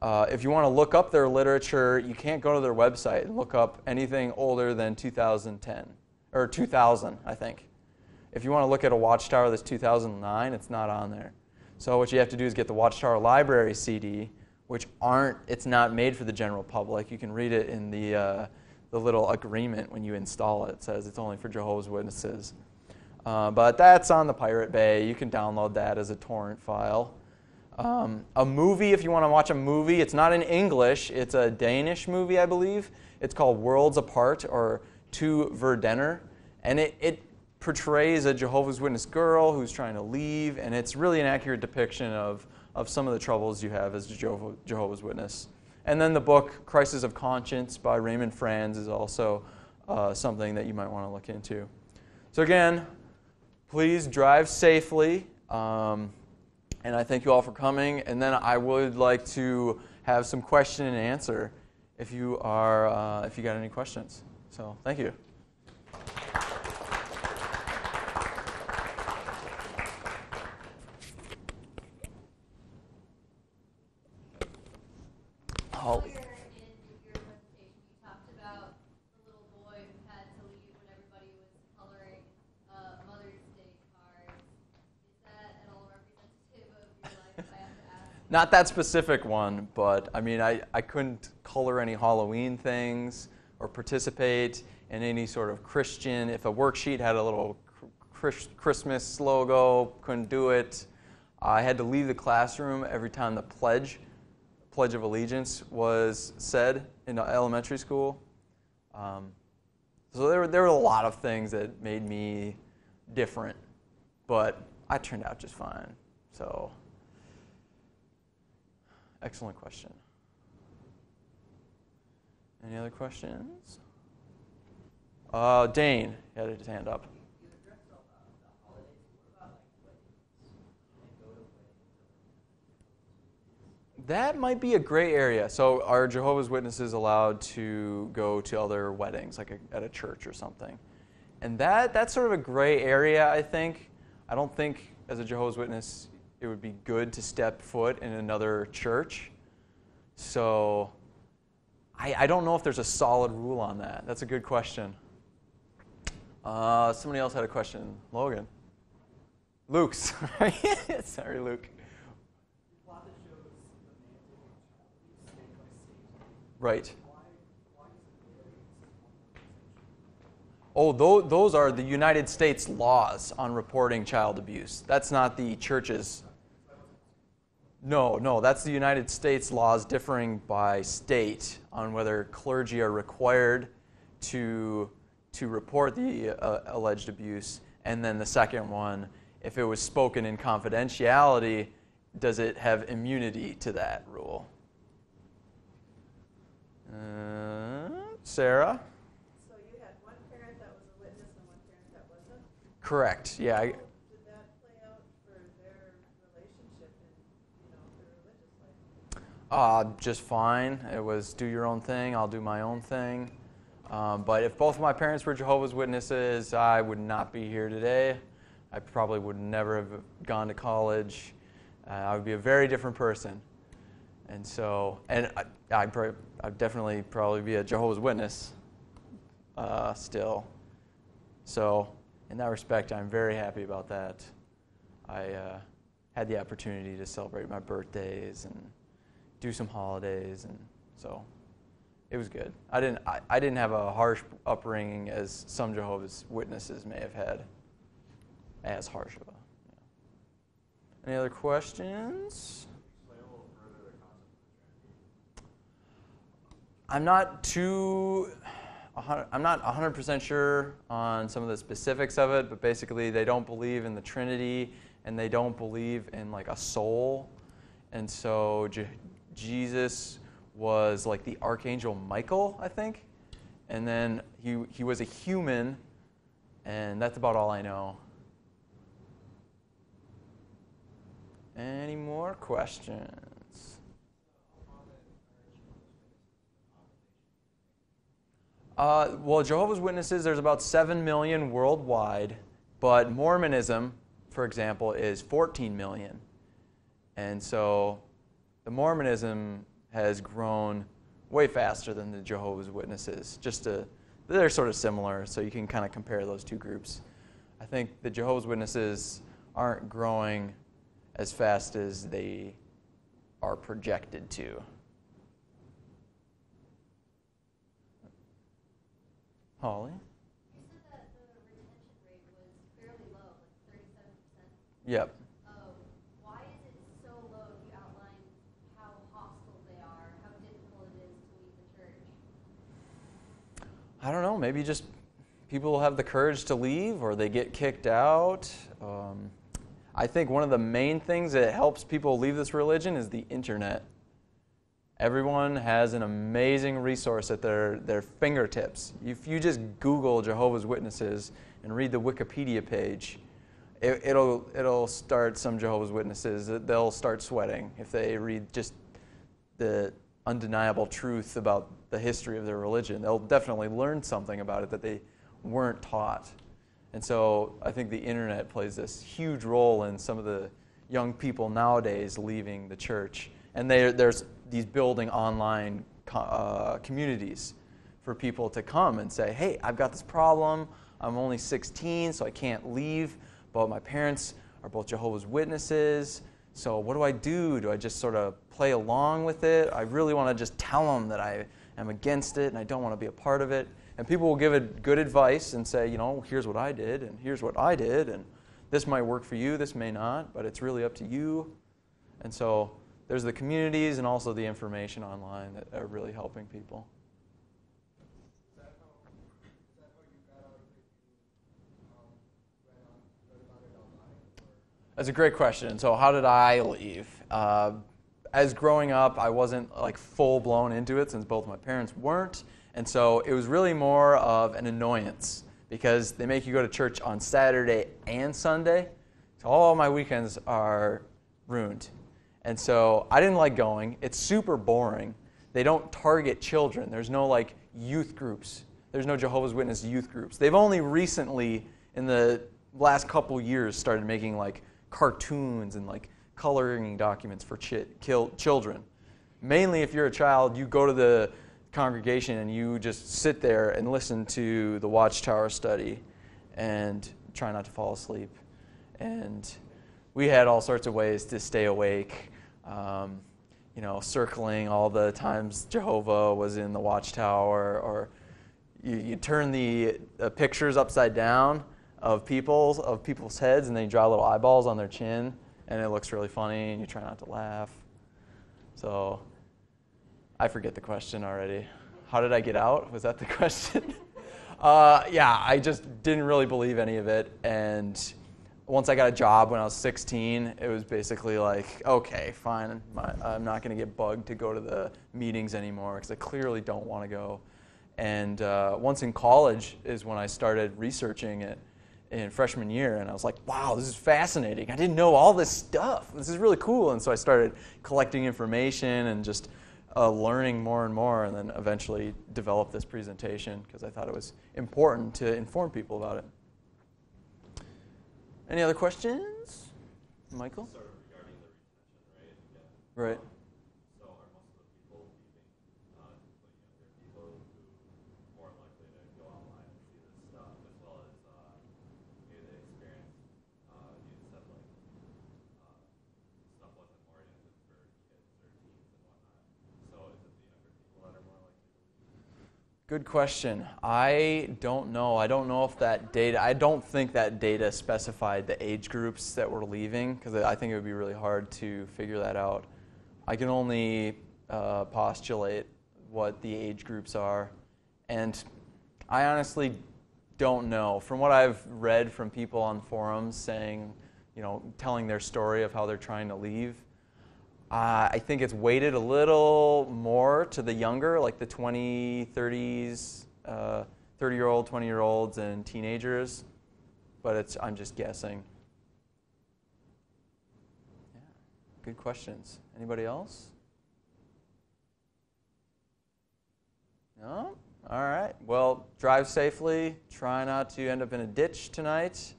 S1: If you want to look up their literature, you can't go to their website and look up anything older than 2010, or 2000, I think. If you want to look at a Watchtower that's 2009, it's not on there. So what you have to do is get the Watchtower Library CD, which it's not made for the general public. You can read it in the little agreement when you install it. It says it's only for Jehovah's Witnesses. But that's on the Pirate Bay. You can download that as a torrent file. A movie, if you want to watch a movie, it's not in English. It's a Danish movie, I believe. It's called Worlds Apart, or To Verdener. And it portrays a Jehovah's Witness girl who's trying to leave, and it's really an accurate depiction of some of the troubles you have as a Jehovah's Witness. And then the book Crisis of Conscience by Raymond Franz is also something that you might want to look into. So again, please drive safely. And I thank you all for coming. And then I would like to have some question and answer if you got any questions. So thank you. Holly. Not that specific one, but I mean, I couldn't color any Halloween things or participate in any sort of Christian. If a worksheet had a little Christmas logo, couldn't do it. I had to leave the classroom every time the Pledge of Allegiance was said in elementary school. So there were a lot of things that made me different, but I turned out just fine. So. Excellent question. Any other questions? Dane had his hand up. That might be a gray area. So are Jehovah's Witnesses allowed to go to other weddings, like at a church or something? And that's sort of a gray area, I think. I don't think as a Jehovah's Witness it would be good to step foot in another church. So I don't know if there's a solid rule on that. That's a good question. Somebody else had a question. Logan. Luke, sorry. Sorry, Luke. Right. Oh, those are the United States laws on reporting child abuse. That's not the church's. No, that's the United States laws differing by state on whether clergy are required to report the alleged abuse. And then the second one, if it was spoken in confidentiality, does it have immunity to that rule? Sarah?
S12: So you had one parent that was a witness and one parent that wasn't?
S1: Correct, yeah.
S12: Did that play out for their relationship in their religious life?
S1: Just fine. It was do your own thing, I'll do my own thing. But if both of my parents were Jehovah's Witnesses, I would not be here today. I probably would never have gone to college. I would be a very different person. And so, I'd definitely probably be a Jehovah's Witness still. So, in that respect, I'm very happy about that. I had the opportunity to celebrate my birthdays and do some holidays, and so it was good. I didn't have a harsh upbringing as some Jehovah's Witnesses may have had. As harsh of a. Yeah. Any other questions? I'm not 100% sure on some of the specifics of it, but basically they don't believe in the Trinity and they don't believe in like a soul. And so Jesus was like the Archangel Michael, I think. And then he was a human, and that's about all I know. Any more questions? Well, Jehovah's Witnesses, there's about 7 million worldwide, but Mormonism, for example, is 14 million. And so the Mormonism has grown way faster than the Jehovah's Witnesses. They're sort of similar, so you can kind of compare those two groups. I think the Jehovah's Witnesses aren't growing as fast as they are projected to. Holly?
S13: You said that the retention rate was fairly low, like 37%.
S1: Yep.
S13: Why is it so low if you outline how hostile they are, how difficult it is to leave the church?
S1: I don't know, maybe just people have the courage to leave or they get kicked out. I think one of the main things that helps people leave this religion is the internet. Everyone has an amazing resource at their fingertips. If you just Google Jehovah's Witnesses and read the Wikipedia page, it'll start some Jehovah's Witnesses. They'll start sweating if they read just the undeniable truth about the history of their religion. They'll definitely learn something about it that they weren't taught. And so I think the internet plays this huge role in some of the young people nowadays leaving the church. And there's these building online communities for people to come and say, hey, I've got this problem. I'm only 16, so I can't leave. But my parents are both Jehovah's Witnesses. So what do I do? Do I just sort of play along with it? I really want to just tell them that I am against it and I don't want to be a part of it. And people will give it good advice and say, here's what I did and here's what I did. And this might work for you, this may not, but it's really up to you. And so there's the communities and also the information online that are really helping people. That's a great question. So how did I leave? As growing up, I wasn't like full-blown into it since both my parents weren't. And so it was really more of an annoyance because they make you go to church on Saturday and Sunday. So all my weekends are ruined. And so I didn't like going. It's super boring. They don't target children. There's no like youth groups. There's no Jehovah's Witness youth groups. They've only recently, in the last couple years, started making like cartoons and like coloring documents for children. Mainly if you're a child, you go to the congregation and you just sit there and listen to the Watchtower study and try not to fall asleep. And we had all sorts of ways to stay awake, circling all the times Jehovah was in the Watchtower, or you turn the pictures upside down of people's heads, and then you draw little eyeballs on their chin, and it looks really funny, and you try not to laugh. So I forget the question already. How did I get out? Was that the question? I just didn't really believe any of it. And once I got a job when I was 16, it was basically like, okay, fine. I'm not going to get bugged to go to the meetings anymore because I clearly don't want to go. And once in college is when I started researching it in freshman year. And I was like, wow, this is fascinating. I didn't know all this stuff. This is really cool. And so I started collecting information and just learning more and more, and then eventually developed this presentation because I thought it was important to inform people about it. Any other questions? Michael?
S14: Sort of regarding the retention rate.
S1: Right.
S14: So are most of the people leaving, they're people who are more likely to go online and see this stuff, as well as maybe they experience, you said like
S1: Good question. I don't know. I don't know if that data, I don't think that data specified the age groups that were leaving, because I think it would be really hard to figure that out. I can only postulate what the age groups are, and I honestly don't know. From what I've read from people on forums saying, telling their story of how they're trying to leave, I think it's weighted a little more to the younger, like the 20, 30s, 30-year-old, 20-year-olds, and teenagers. But I'm just guessing. Yeah, good questions. Anybody else? No? All right. Well, drive safely. Try not to end up in a ditch tonight.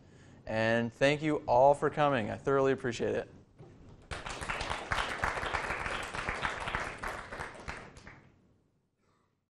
S1: And thank you all for coming. I thoroughly appreciate it.